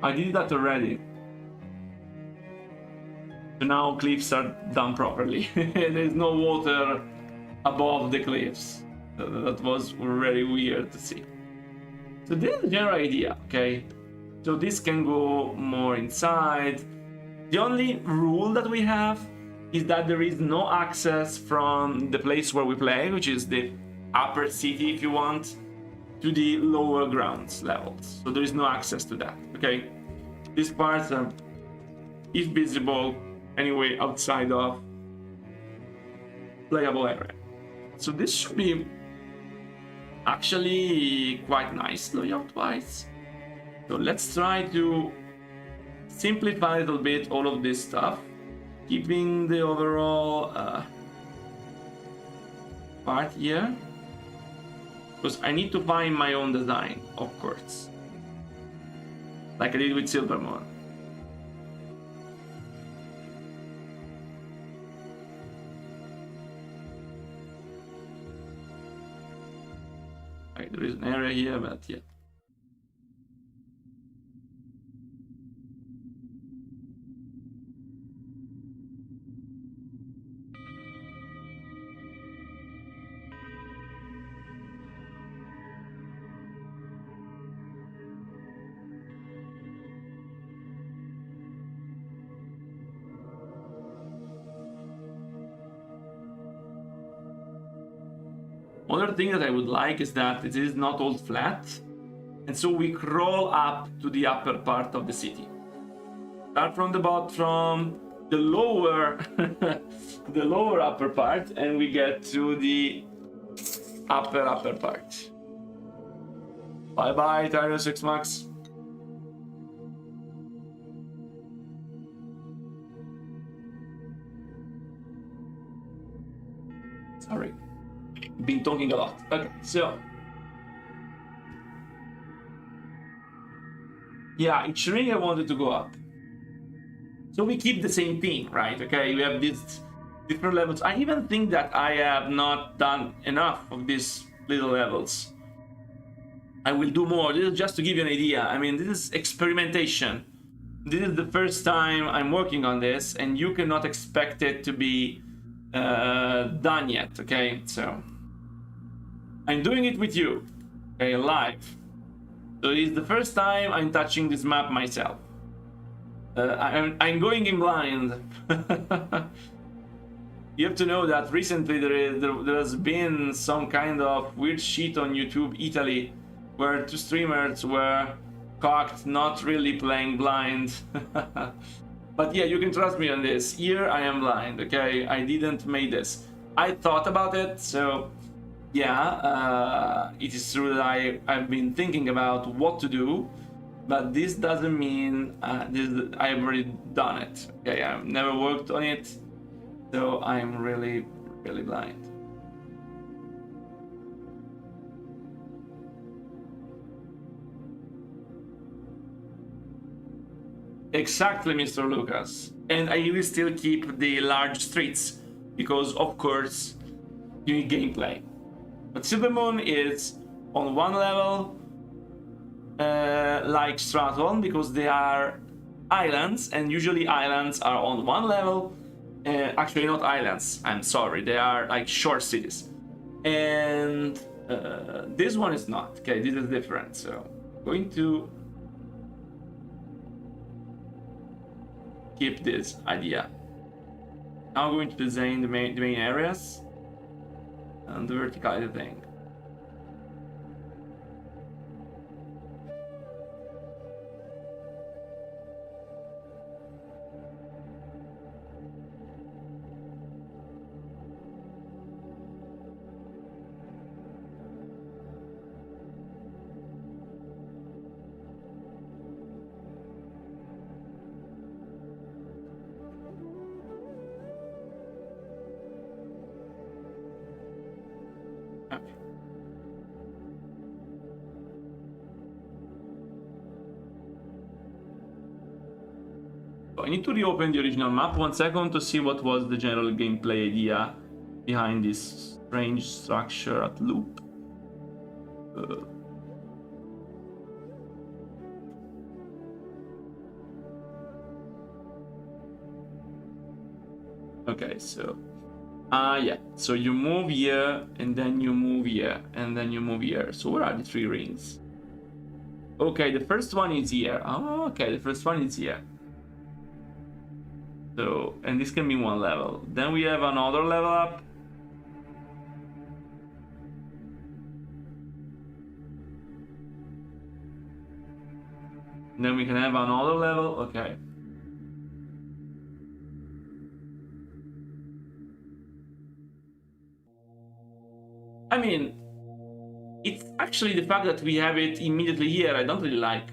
I did that already. So now cliffs are done properly. There's no water above the cliffs. That was really weird to see. So this is the general idea, okay? So this can go more inside. The only rule that we have is that there is no access from the place where we play, which is the upper city if you want, to the lower grounds levels. So there is no access to that, okay? These parts are, if visible, anyway outside of playable area. So this should be actually quite nice layout-wise. So let's try to simplify a little bit all of this stuff, keeping the overall part here. Because I need to find my own design, of course. Like I did with Silvermoon. There is an area here, but yeah. Other thing that I would like is that it is not all flat, and so we crawl up to the upper part of the city. Start from the bottom, the lower, the lower upper part, and we get to the upper part. Bye bye, Tyro 6 Max. Sorry. Been talking a lot. Okay, so yeah, each ring I wanted to go up. So we keep the same thing, right? Okay, we have these different levels. I even think that I have not done enough of these little levels. I will do more. This is just to give you an idea. I mean, this is experimentation. This is the first time I'm working on this, and you cannot expect it to be done yet, okay? So I'm doing it with you, okay, live. So it's the first time I'm touching this map myself. I'm going in blind. You have to know that recently there has been some kind of weird shit on YouTube Italy where two streamers were caught not really playing blind. But yeah, you can trust me on this. Here I am blind, okay? I didn't make this. I thought about it, so yeah, it is true that I've been thinking about what to do, but this doesn't mean I've already done it. Okay, I've never worked on it, so I'm really, really blind. Exactly, Mr. Lucas. And I will still keep the large streets, because of course you need gameplay. But Silvermoon is on one level like Straton, because they are islands, and usually islands are on one level. Actually, not islands, I'm sorry, they are like shore cities. And This one is not. Okay, this is different. So going to keep this idea. Now I'm going to design the main areas and the verticality thing. I need to reopen the original map 1 second to see what was the general gameplay idea behind this strange structure at loop. Okay, so yeah, so you move here and then you move here and then you move here. So where are the 3 rings? Okay, the first one is here. Oh, okay, the first one is here. So, and this can be 1 level. Then we have another level up. And then we can have another level. Okay. I mean, it's actually the fact that we have it immediately here I don't really like.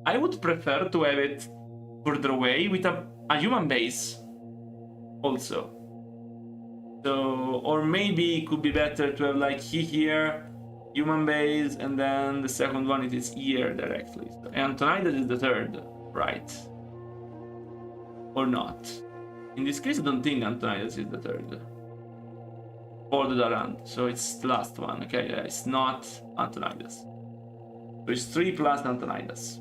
I would prefer to have it further away with a human base also. So, or maybe it could be better to have like here, human base, and then the second one it is here directly. So, and Antonidas is the third, right? Or not? In this case, I don't think Antonidas is the third. Or the Dalaran, so it's the last one. Okay, yeah, it's not Antonidas. So it's 3 plus Antonidas.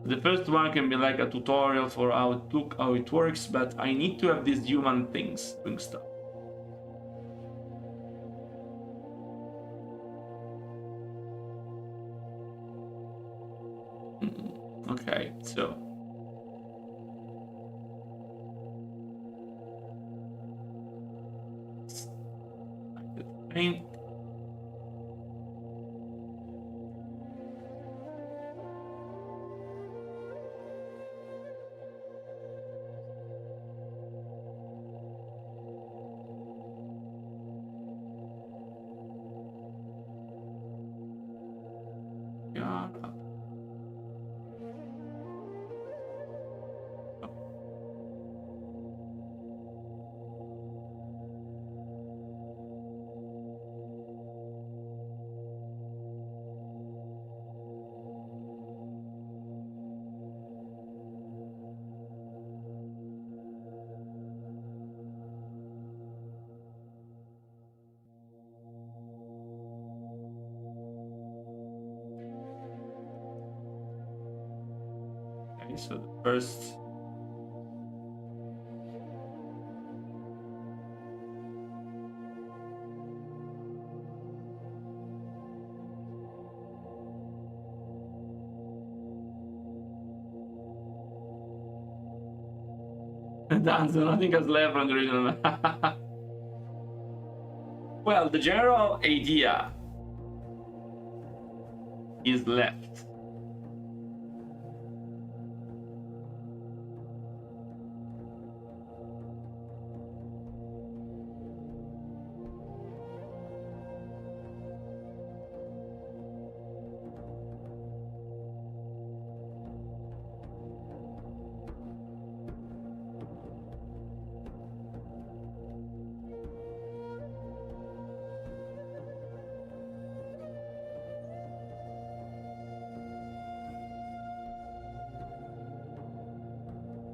The first one can be like a tutorial for how it works, but I need to have these human things doing stuff. Okay, so paint. Okay, so the first. Done, so nothing has left from the original. Well, the general idea is left.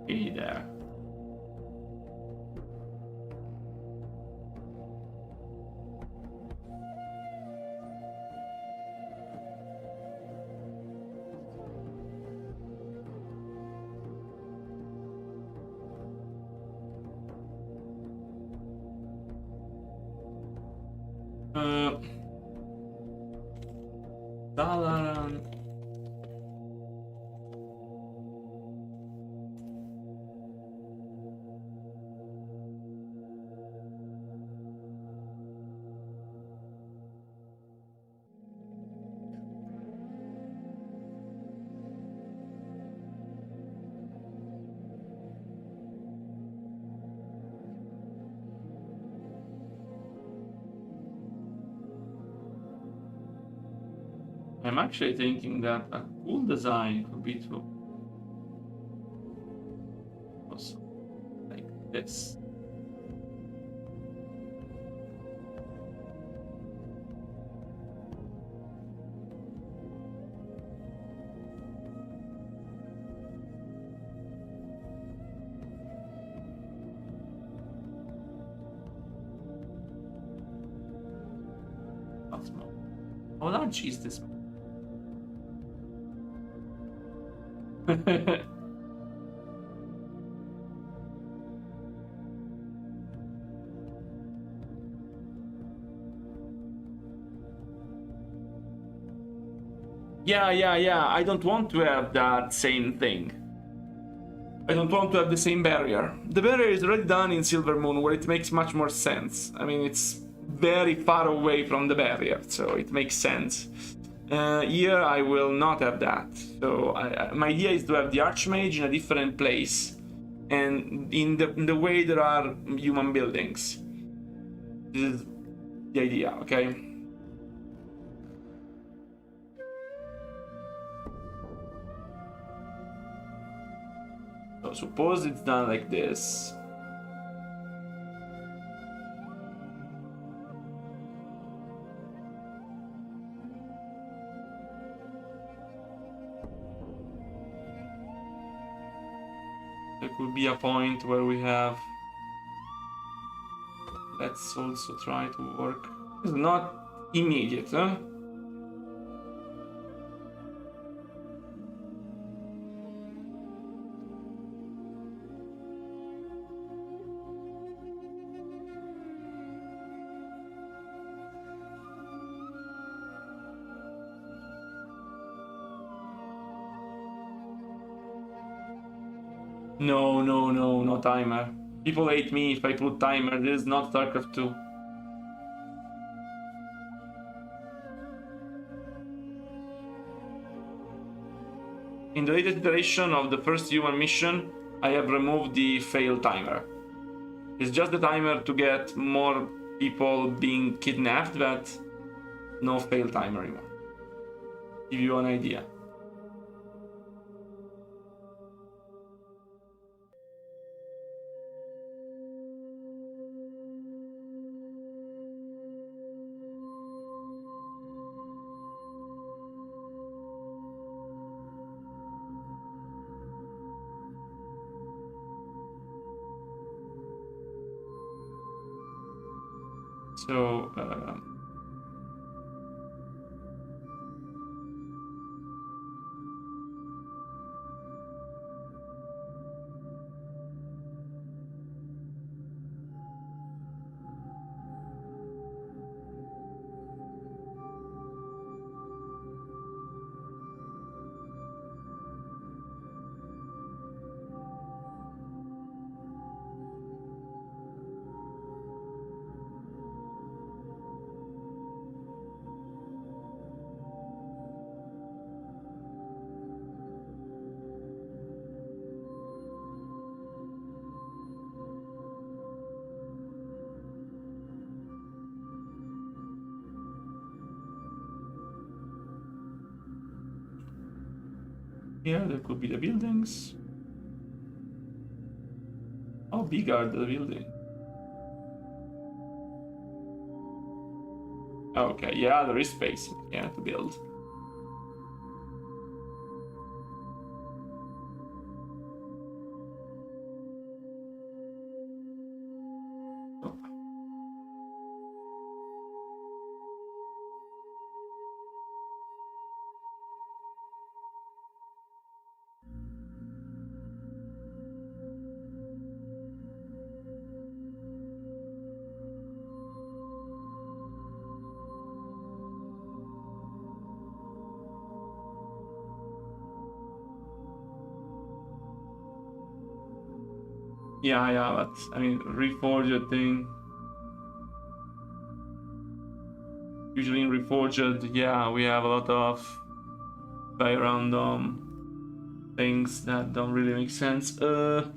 Be there. Dalaran. I'm actually thinking that a cool design could be to also like this. How small? How large is this? Yeah. I don't want to have that same thing. I don't want to have the same barrier. The barrier is already done in Silver Moon, where it makes much more sense. I mean, it's very far away from the barrier, so it makes sense. Here, I will not have that. So my idea is to have the Archmage in a different place, and in the way there are human buildings. This is the idea, okay? So suppose it's done like this. There could be a point where we have... Let's also try to work. It's not immediate, huh? No timer. People hate me if I put timer. This is not StarCraft 2. In the latest iteration of the first human mission, I have removed the fail timer. It's just the timer to get more people being kidnapped, but no fail timer anymore. Give you an idea. So, here there could be the buildings. How big are the buildings? Okay, yeah, there is space, yeah, to build. Yeah, but I mean, Reforged thing. Usually in Reforged, yeah, we have a lot of very random things that don't really make sense. Uh,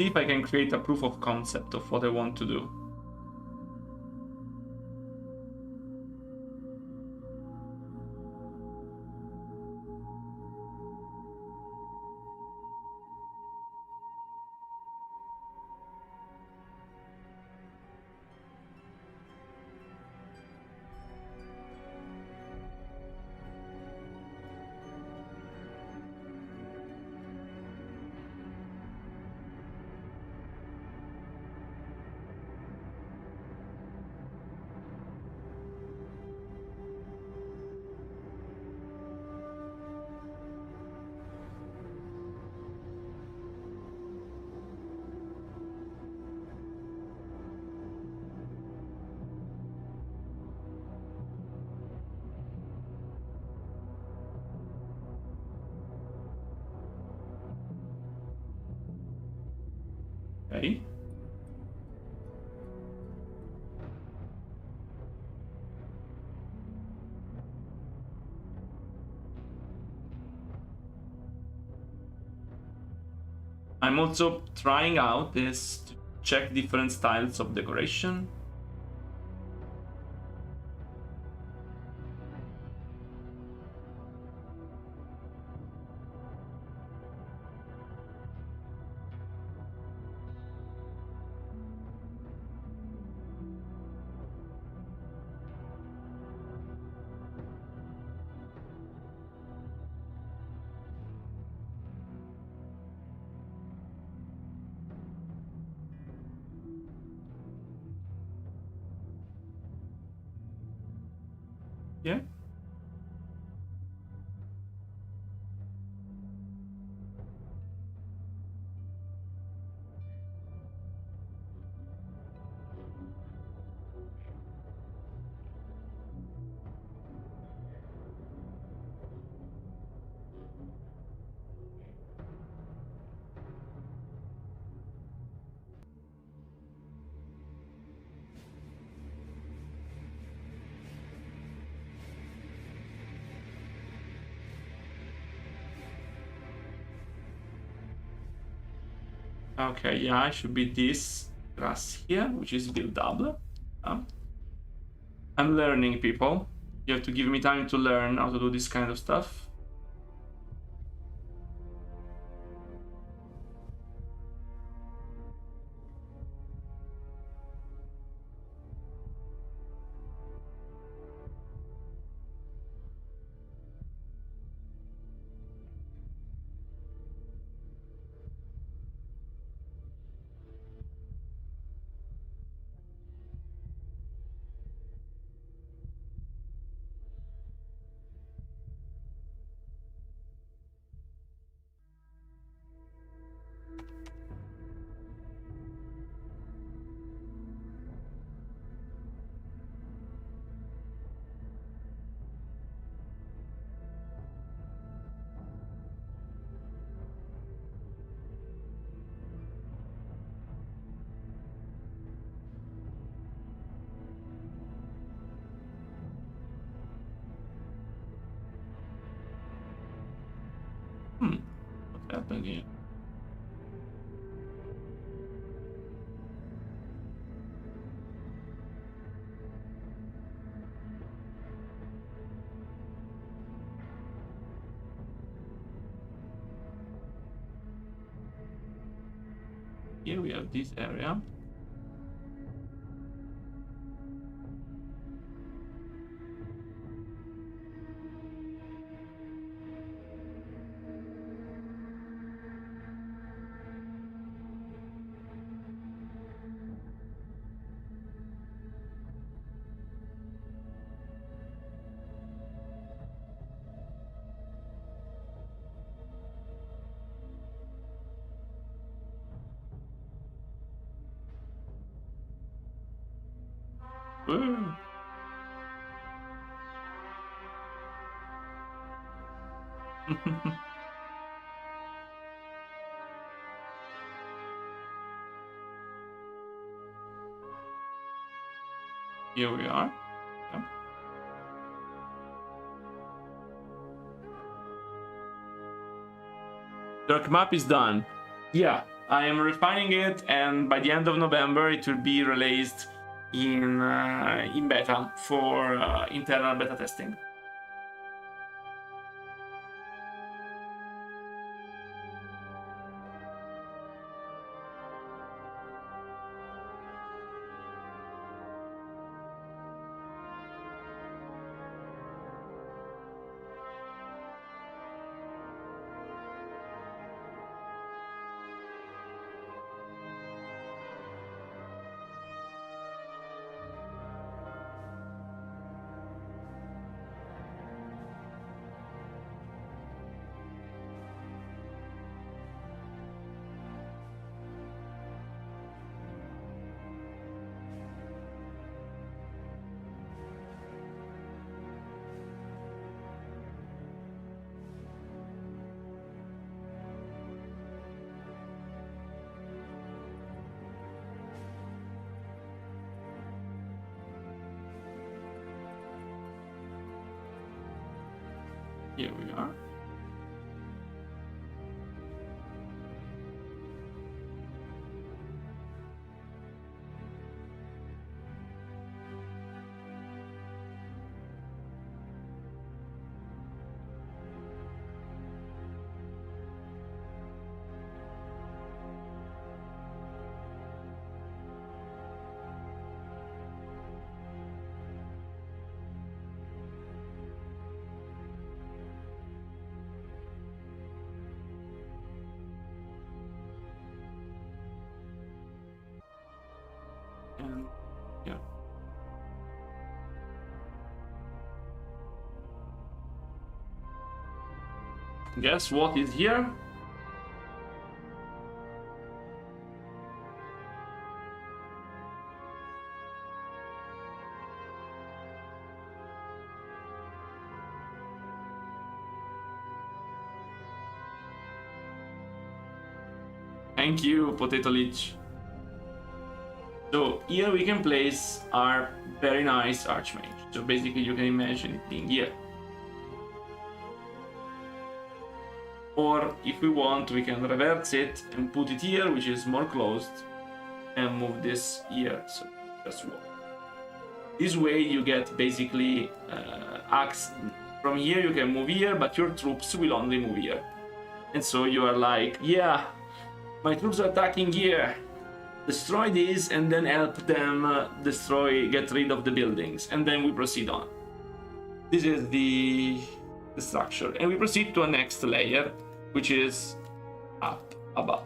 See if I can create a proof of concept of what I want to do. Okay. I'm also trying out this to check different styles of decoration. Yeah. Okay, yeah, it should be this grass here, which is buildable. I'm learning, people. You have to give me time to learn how to do this kind of stuff. What happened here? Here we have this area. Ooh. Here we are. Yep. Dark map is done. Yeah, I am refining it, and by the end of November, it will be released in beta for internal beta testing. Here we are. And yeah. Guess what is here? Thank you, Potato Leech. So here we can place our very nice Archmage. So basically you can imagine it being here. Or if we want, we can reverse it and put it here, which is more closed, and move this here. So just walk. This way you get basically axe. From here you can move here, but your troops will only move here. And so you are like, yeah, my troops are attacking here. Destroy these and then help them get rid of the buildings, and then we proceed on. This is the structure, and we proceed to a next layer, which is up above.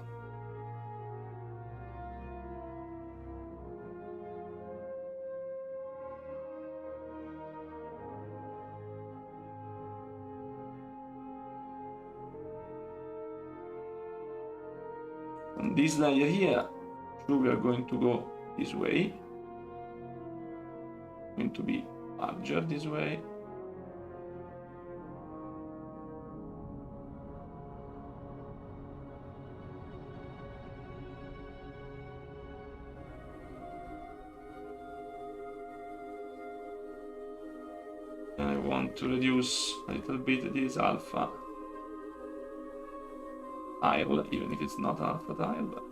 On this layer here, so we are going to go this way. Going to be larger this way. And I want to reduce a little bit this alpha tile, even if it's not alpha tile, but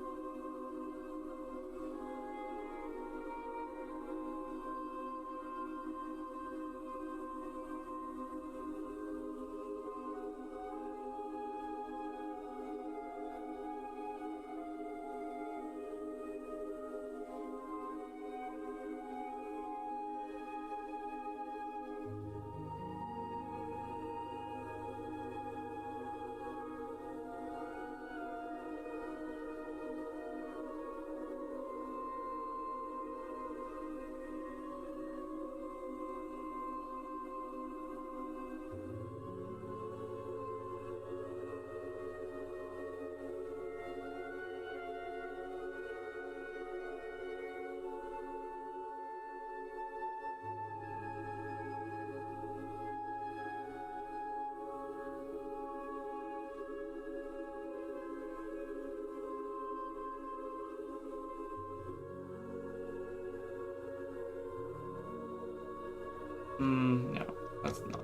No, that's not.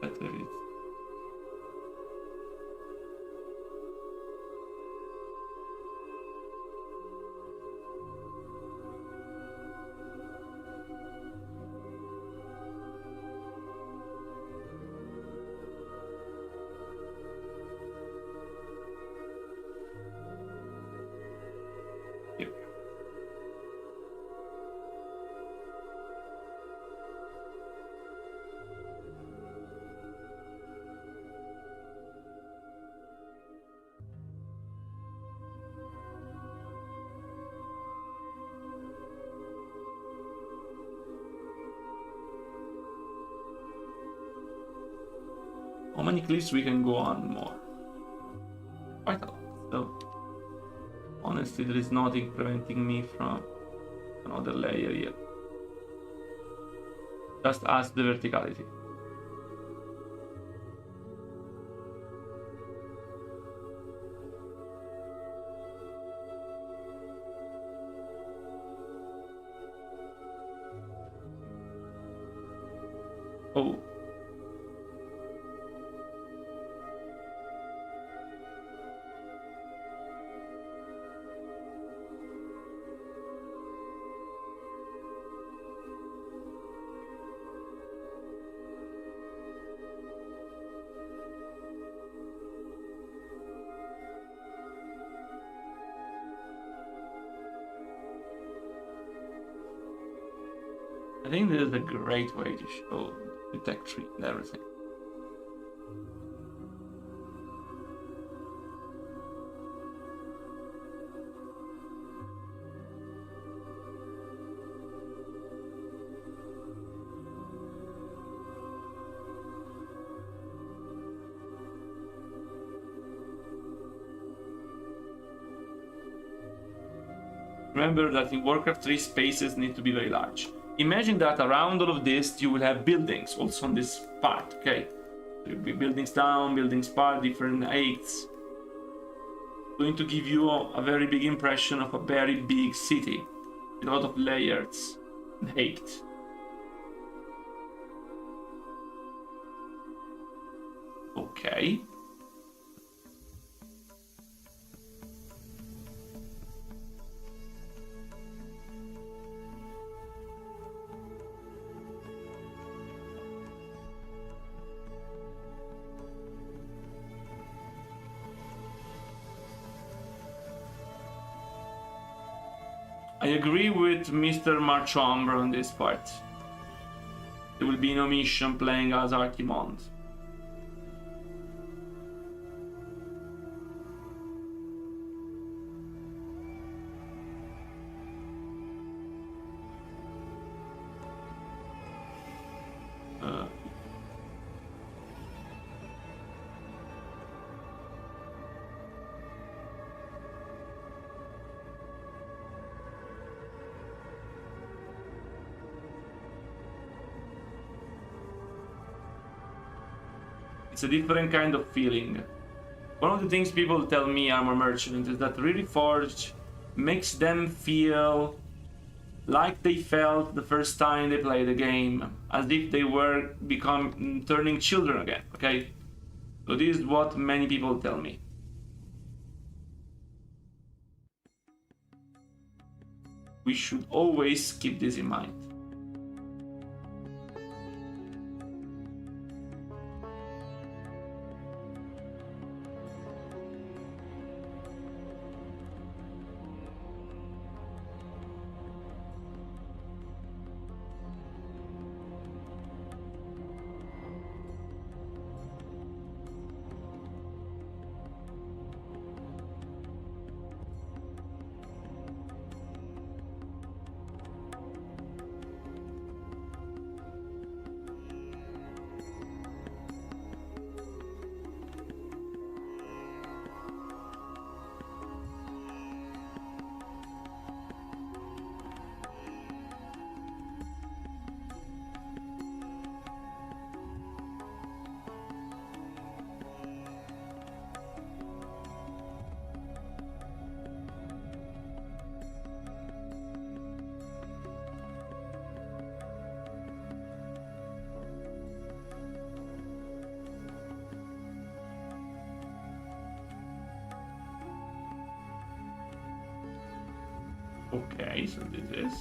Better is. Here. How many cliffs we can go on more? Quite a lot. So honestly, there is nothing preventing me from another layer here. Just ask the verticality. Oh. I think this is a great way to show the tech tree and everything. Remember that in Warcraft 3 spaces need to be very large. Imagine that around all of this you will have buildings also on this part, okay? There will be buildings down, buildings part, different heights. Going to give you a very big impression of a very big city with a lot of layers and height. Okay. I agree with Mr. Marchombre on this part. There will be no mission playing as Archimond. It's a different kind of feeling. One of the things people tell me, Armor Merchant, is that Re-Reforged makes them feel like they felt the first time they played the game, as if they were turning children again, okay? So this is what many people tell me. We should always keep this in mind. Okay, so this is...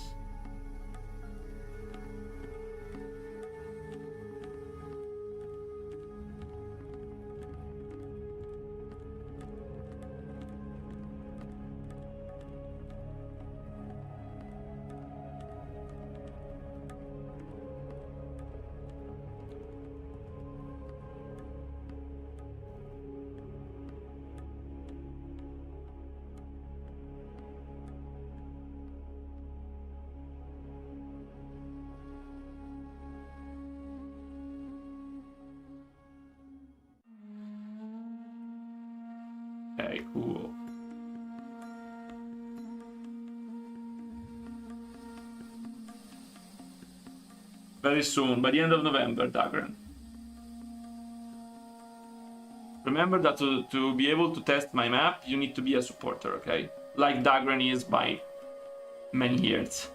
Okay, cool. Very soon, by the end of November, Dalaran. Remember that to be able to test my map, you need to be a supporter, okay? Like Dalaran is by many years.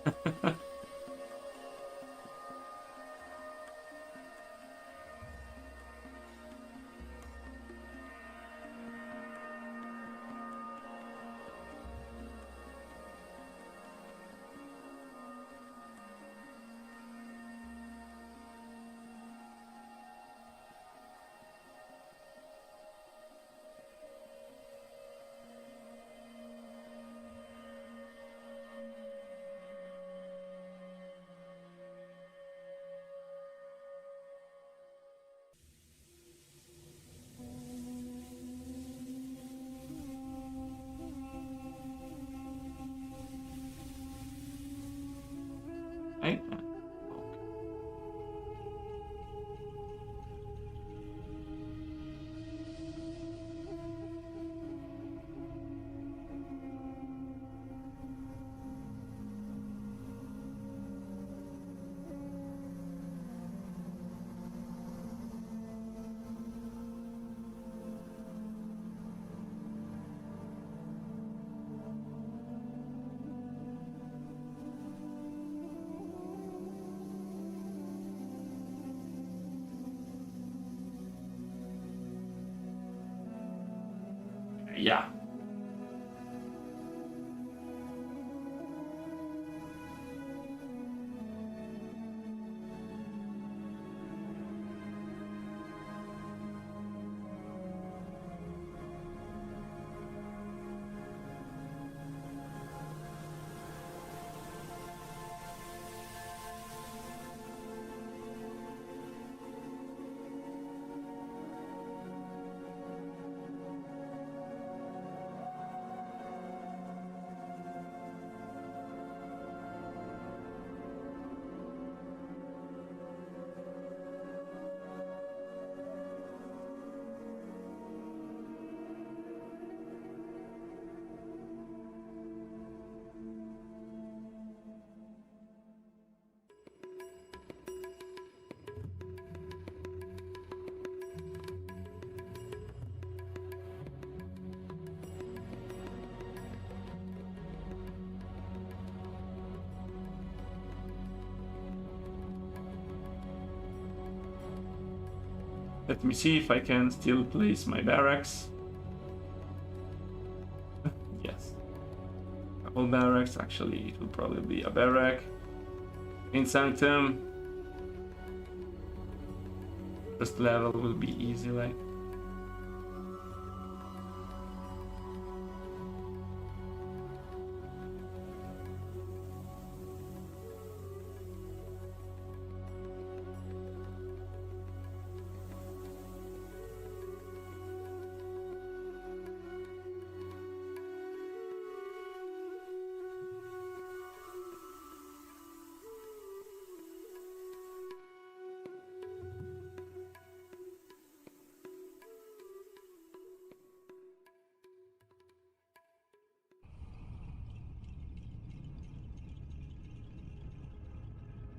Right? Yeah. Let me see if I can still place my barracks. Yes. Couple barracks, actually it will probably be a barrack. In Sanctum. First level will be easy, like.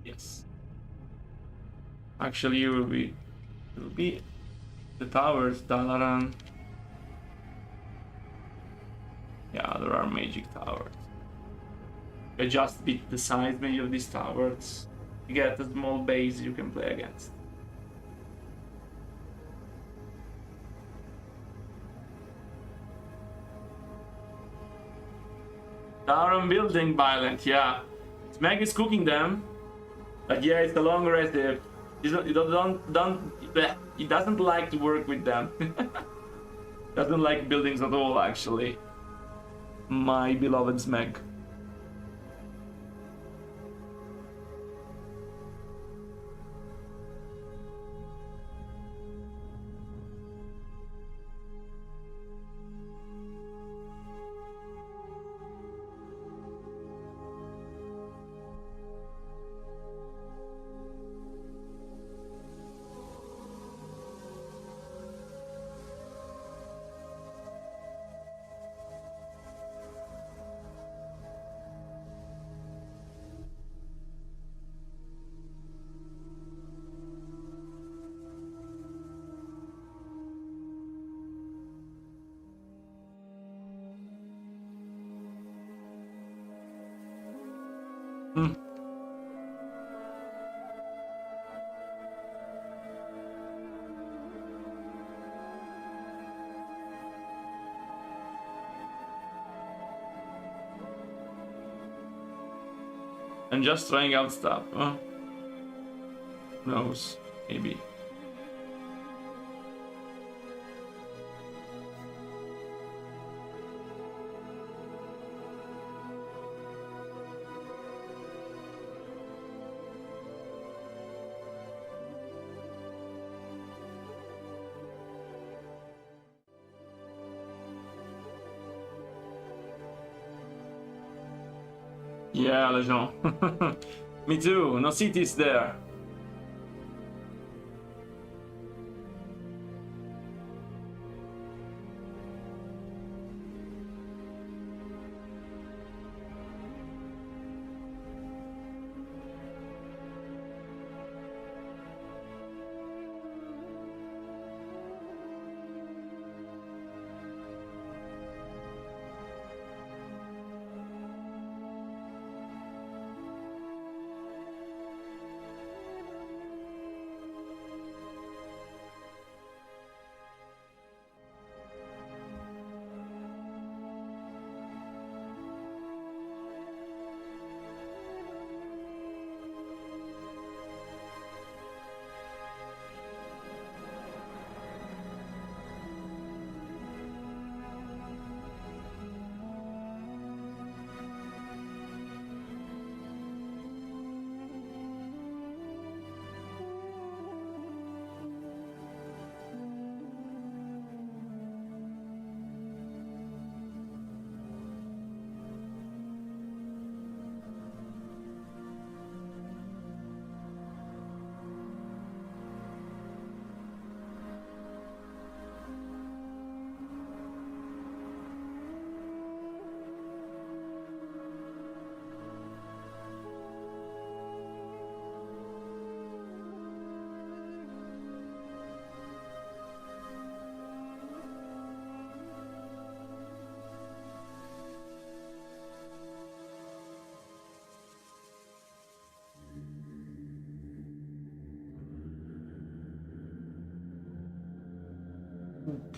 Yes. Actually, it will be the towers, Dalaran. Yeah, there are magic towers. Adjust bit the size maybe of these towers. You get a small base you can play against. Dalaran building violent, yeah. Smeg is cooking them, but yeah, it's a long rest. He doesn't like to work with them. Doesn't like buildings at all, actually. My beloved Smeg. And just trying out stuff, huh? Who knows? Maybe. Yeah, Legion. Me too. No cities there.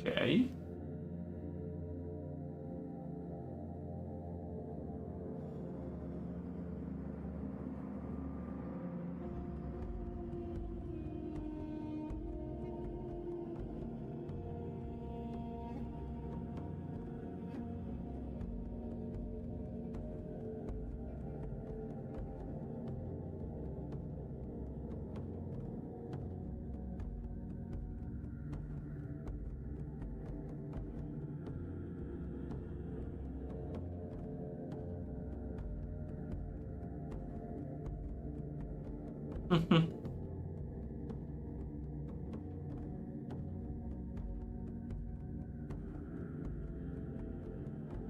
Okay.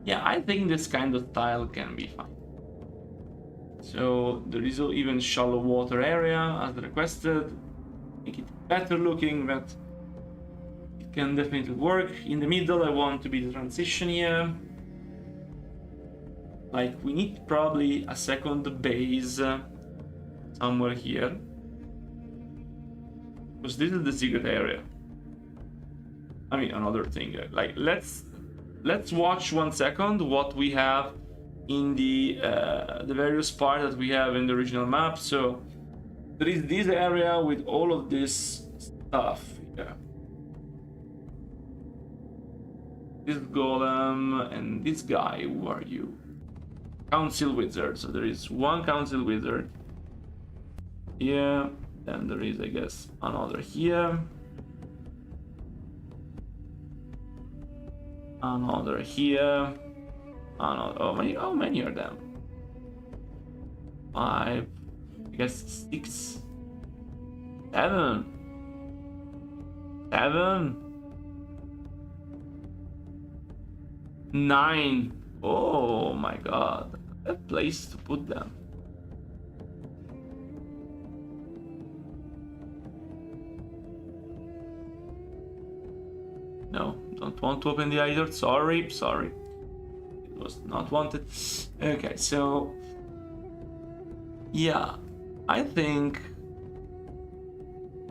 Yeah, I think this kind of style can be fine. So there is even shallow water area as requested. Make it better looking, but it can definitely work. In the middle, I want to be the transition here. Like, we need probably a second base somewhere here. Because this is the secret area. I mean, another thing, like, let's watch 1 second what we have in the various parts that we have in the original map. So there is this area with all of this stuff here. This golem and this guy. Who are you? Council wizard. So there is one council wizard here. Then there is, I guess, another here. Another here. Another. How many are them? 5. I guess 6. 7. 7. 9. Oh my god. That place to put them. No, don't want to open the editor. Sorry. It was not wanted. Okay, so yeah, I think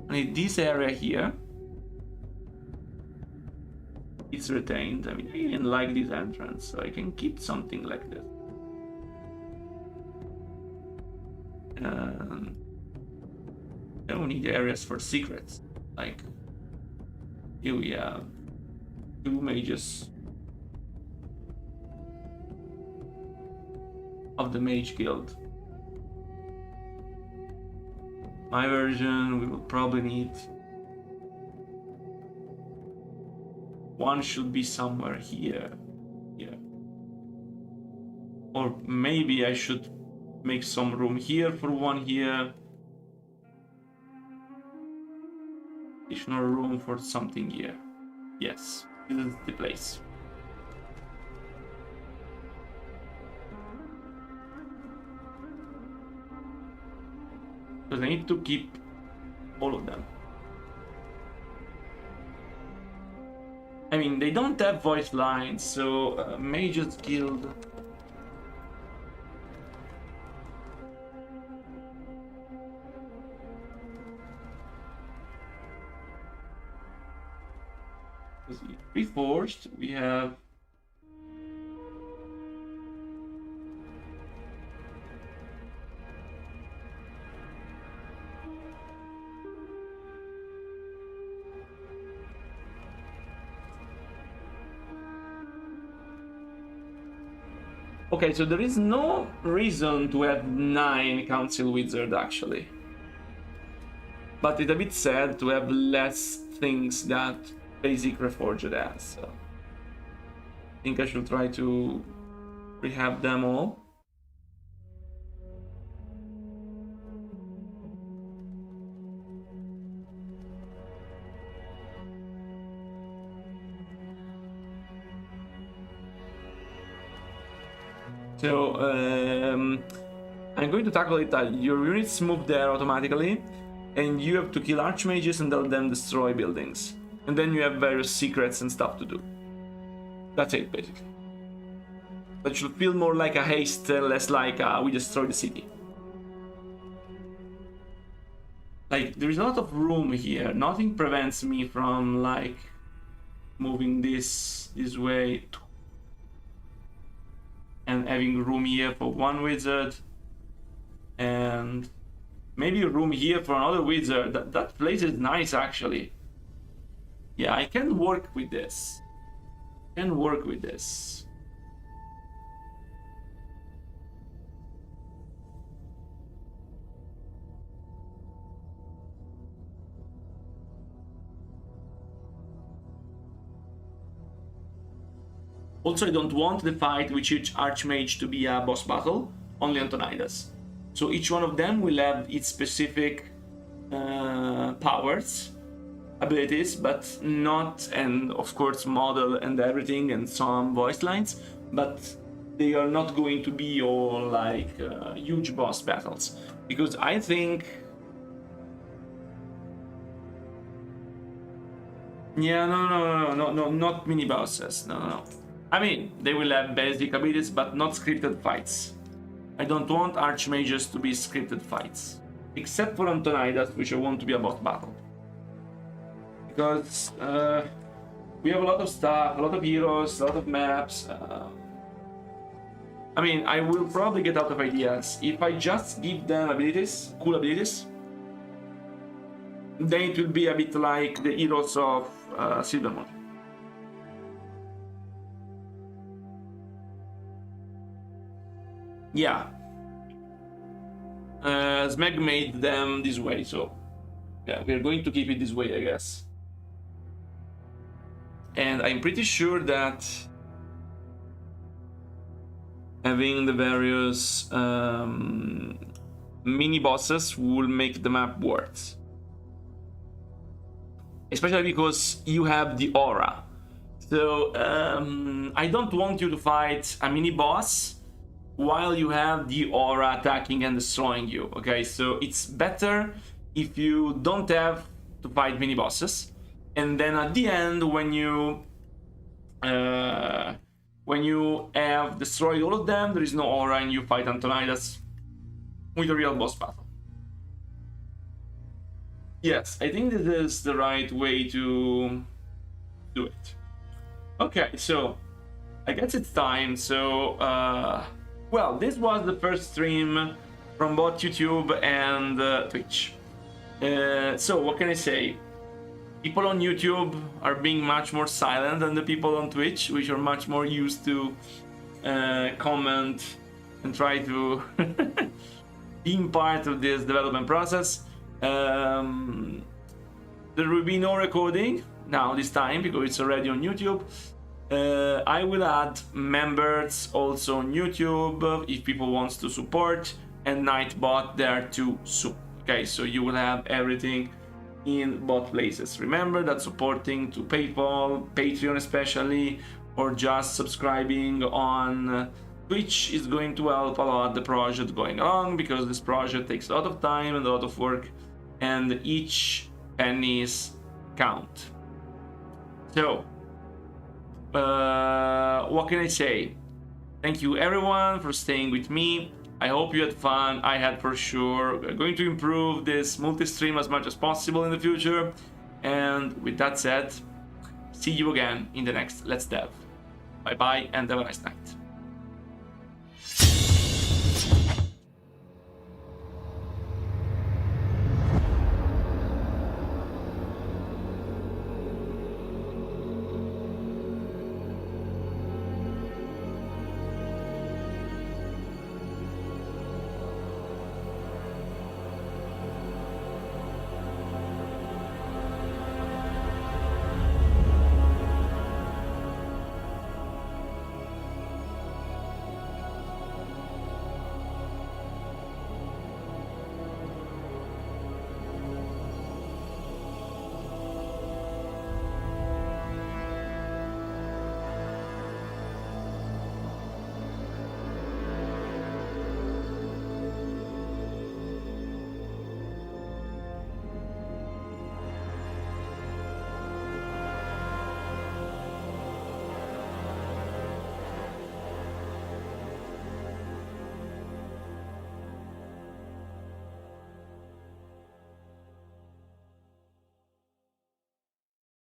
I need this area here. It's retained. I mean, I didn't like this entrance, so I can keep something like this. And I don't need areas for secrets. Like here we have 2 mages of the Mage Guild. My version, we will probably need one. Should be somewhere here. Or maybe I should make some room here for one here. Additional room for something here. Yes, this is the place. Because I need to keep all of them. I mean, they don't have voice lines, so Mages Guild. Re-Reforged, we have okay, so there is no reason to have 9 Council Wizard actually. But it's a bit sad to have less things that basic Reforged has. So I think I should try to rehab them all. So I'm going to tackle it that your units move there automatically, and you have to kill archmages and let them destroy buildings. And then you have various secrets and stuff to do. That's it, basically. That should feel more like a haste, less like we destroy the city. Like, there is a lot of room here. Nothing prevents me from, like, moving this way and having room here for one wizard, and maybe a room here for another wizard. That place is nice, actually. Yeah, I can work with this. Also, I don't want the fight with each archmage to be a boss battle, only Antonidas. So each one of them will have its specific powers, abilities, but not, and of course model and everything and some voice lines, but they are not going to be all like huge boss battles, because I think, yeah, no, not mini bosses, no. I mean, they will have basic abilities, but not scripted fights. I don't want archmages to be scripted fights, except for Antonidas, which I want to be a boss battle. Because we have a lot of stuff, a lot of heroes, a lot of maps. I mean, I will probably get out of ideas if I just give them abilities, cool abilities. Then it will be a bit like the heroes of Silvermoon. Yeah. Smeg made them this way, so yeah, we're going to keep it this way, I guess. And I'm pretty sure that having the various mini bosses will make the map worse. Especially because you have the aura. So I don't want you to fight a mini boss while you have the aura attacking and destroying you. Okay, so it's better if you don't have to fight mini bosses, and then at the end, when you have destroyed all of them, there is no aura, and you fight Antonidas with a real boss battle. Yes, I think this is the right way to do it. Okay, so I guess it's time. So, well, this was the first stream from both YouTube and Twitch. So, what can I say? People on YouTube are being much more silent than the people on Twitch, which are much more used to comment and try to being part of this development process. There will be no recording now this time because it's already on YouTube. I will add members also on YouTube if people want to support, and Nightbot there too soon. Okay, so you will have everything in both places. Remember that supporting to PayPal, Patreon especially, or just subscribing on Twitch is going to help a lot the project going along, because this project takes a lot of time and a lot of work, and each pennies count. So, what can I say? Thank you everyone for staying with me. I hope you had fun. I had for sure. We're going to improve this multi-stream as much as possible in the future. And with that said, see you again in the next Let's Dev. Bye bye and have a nice night.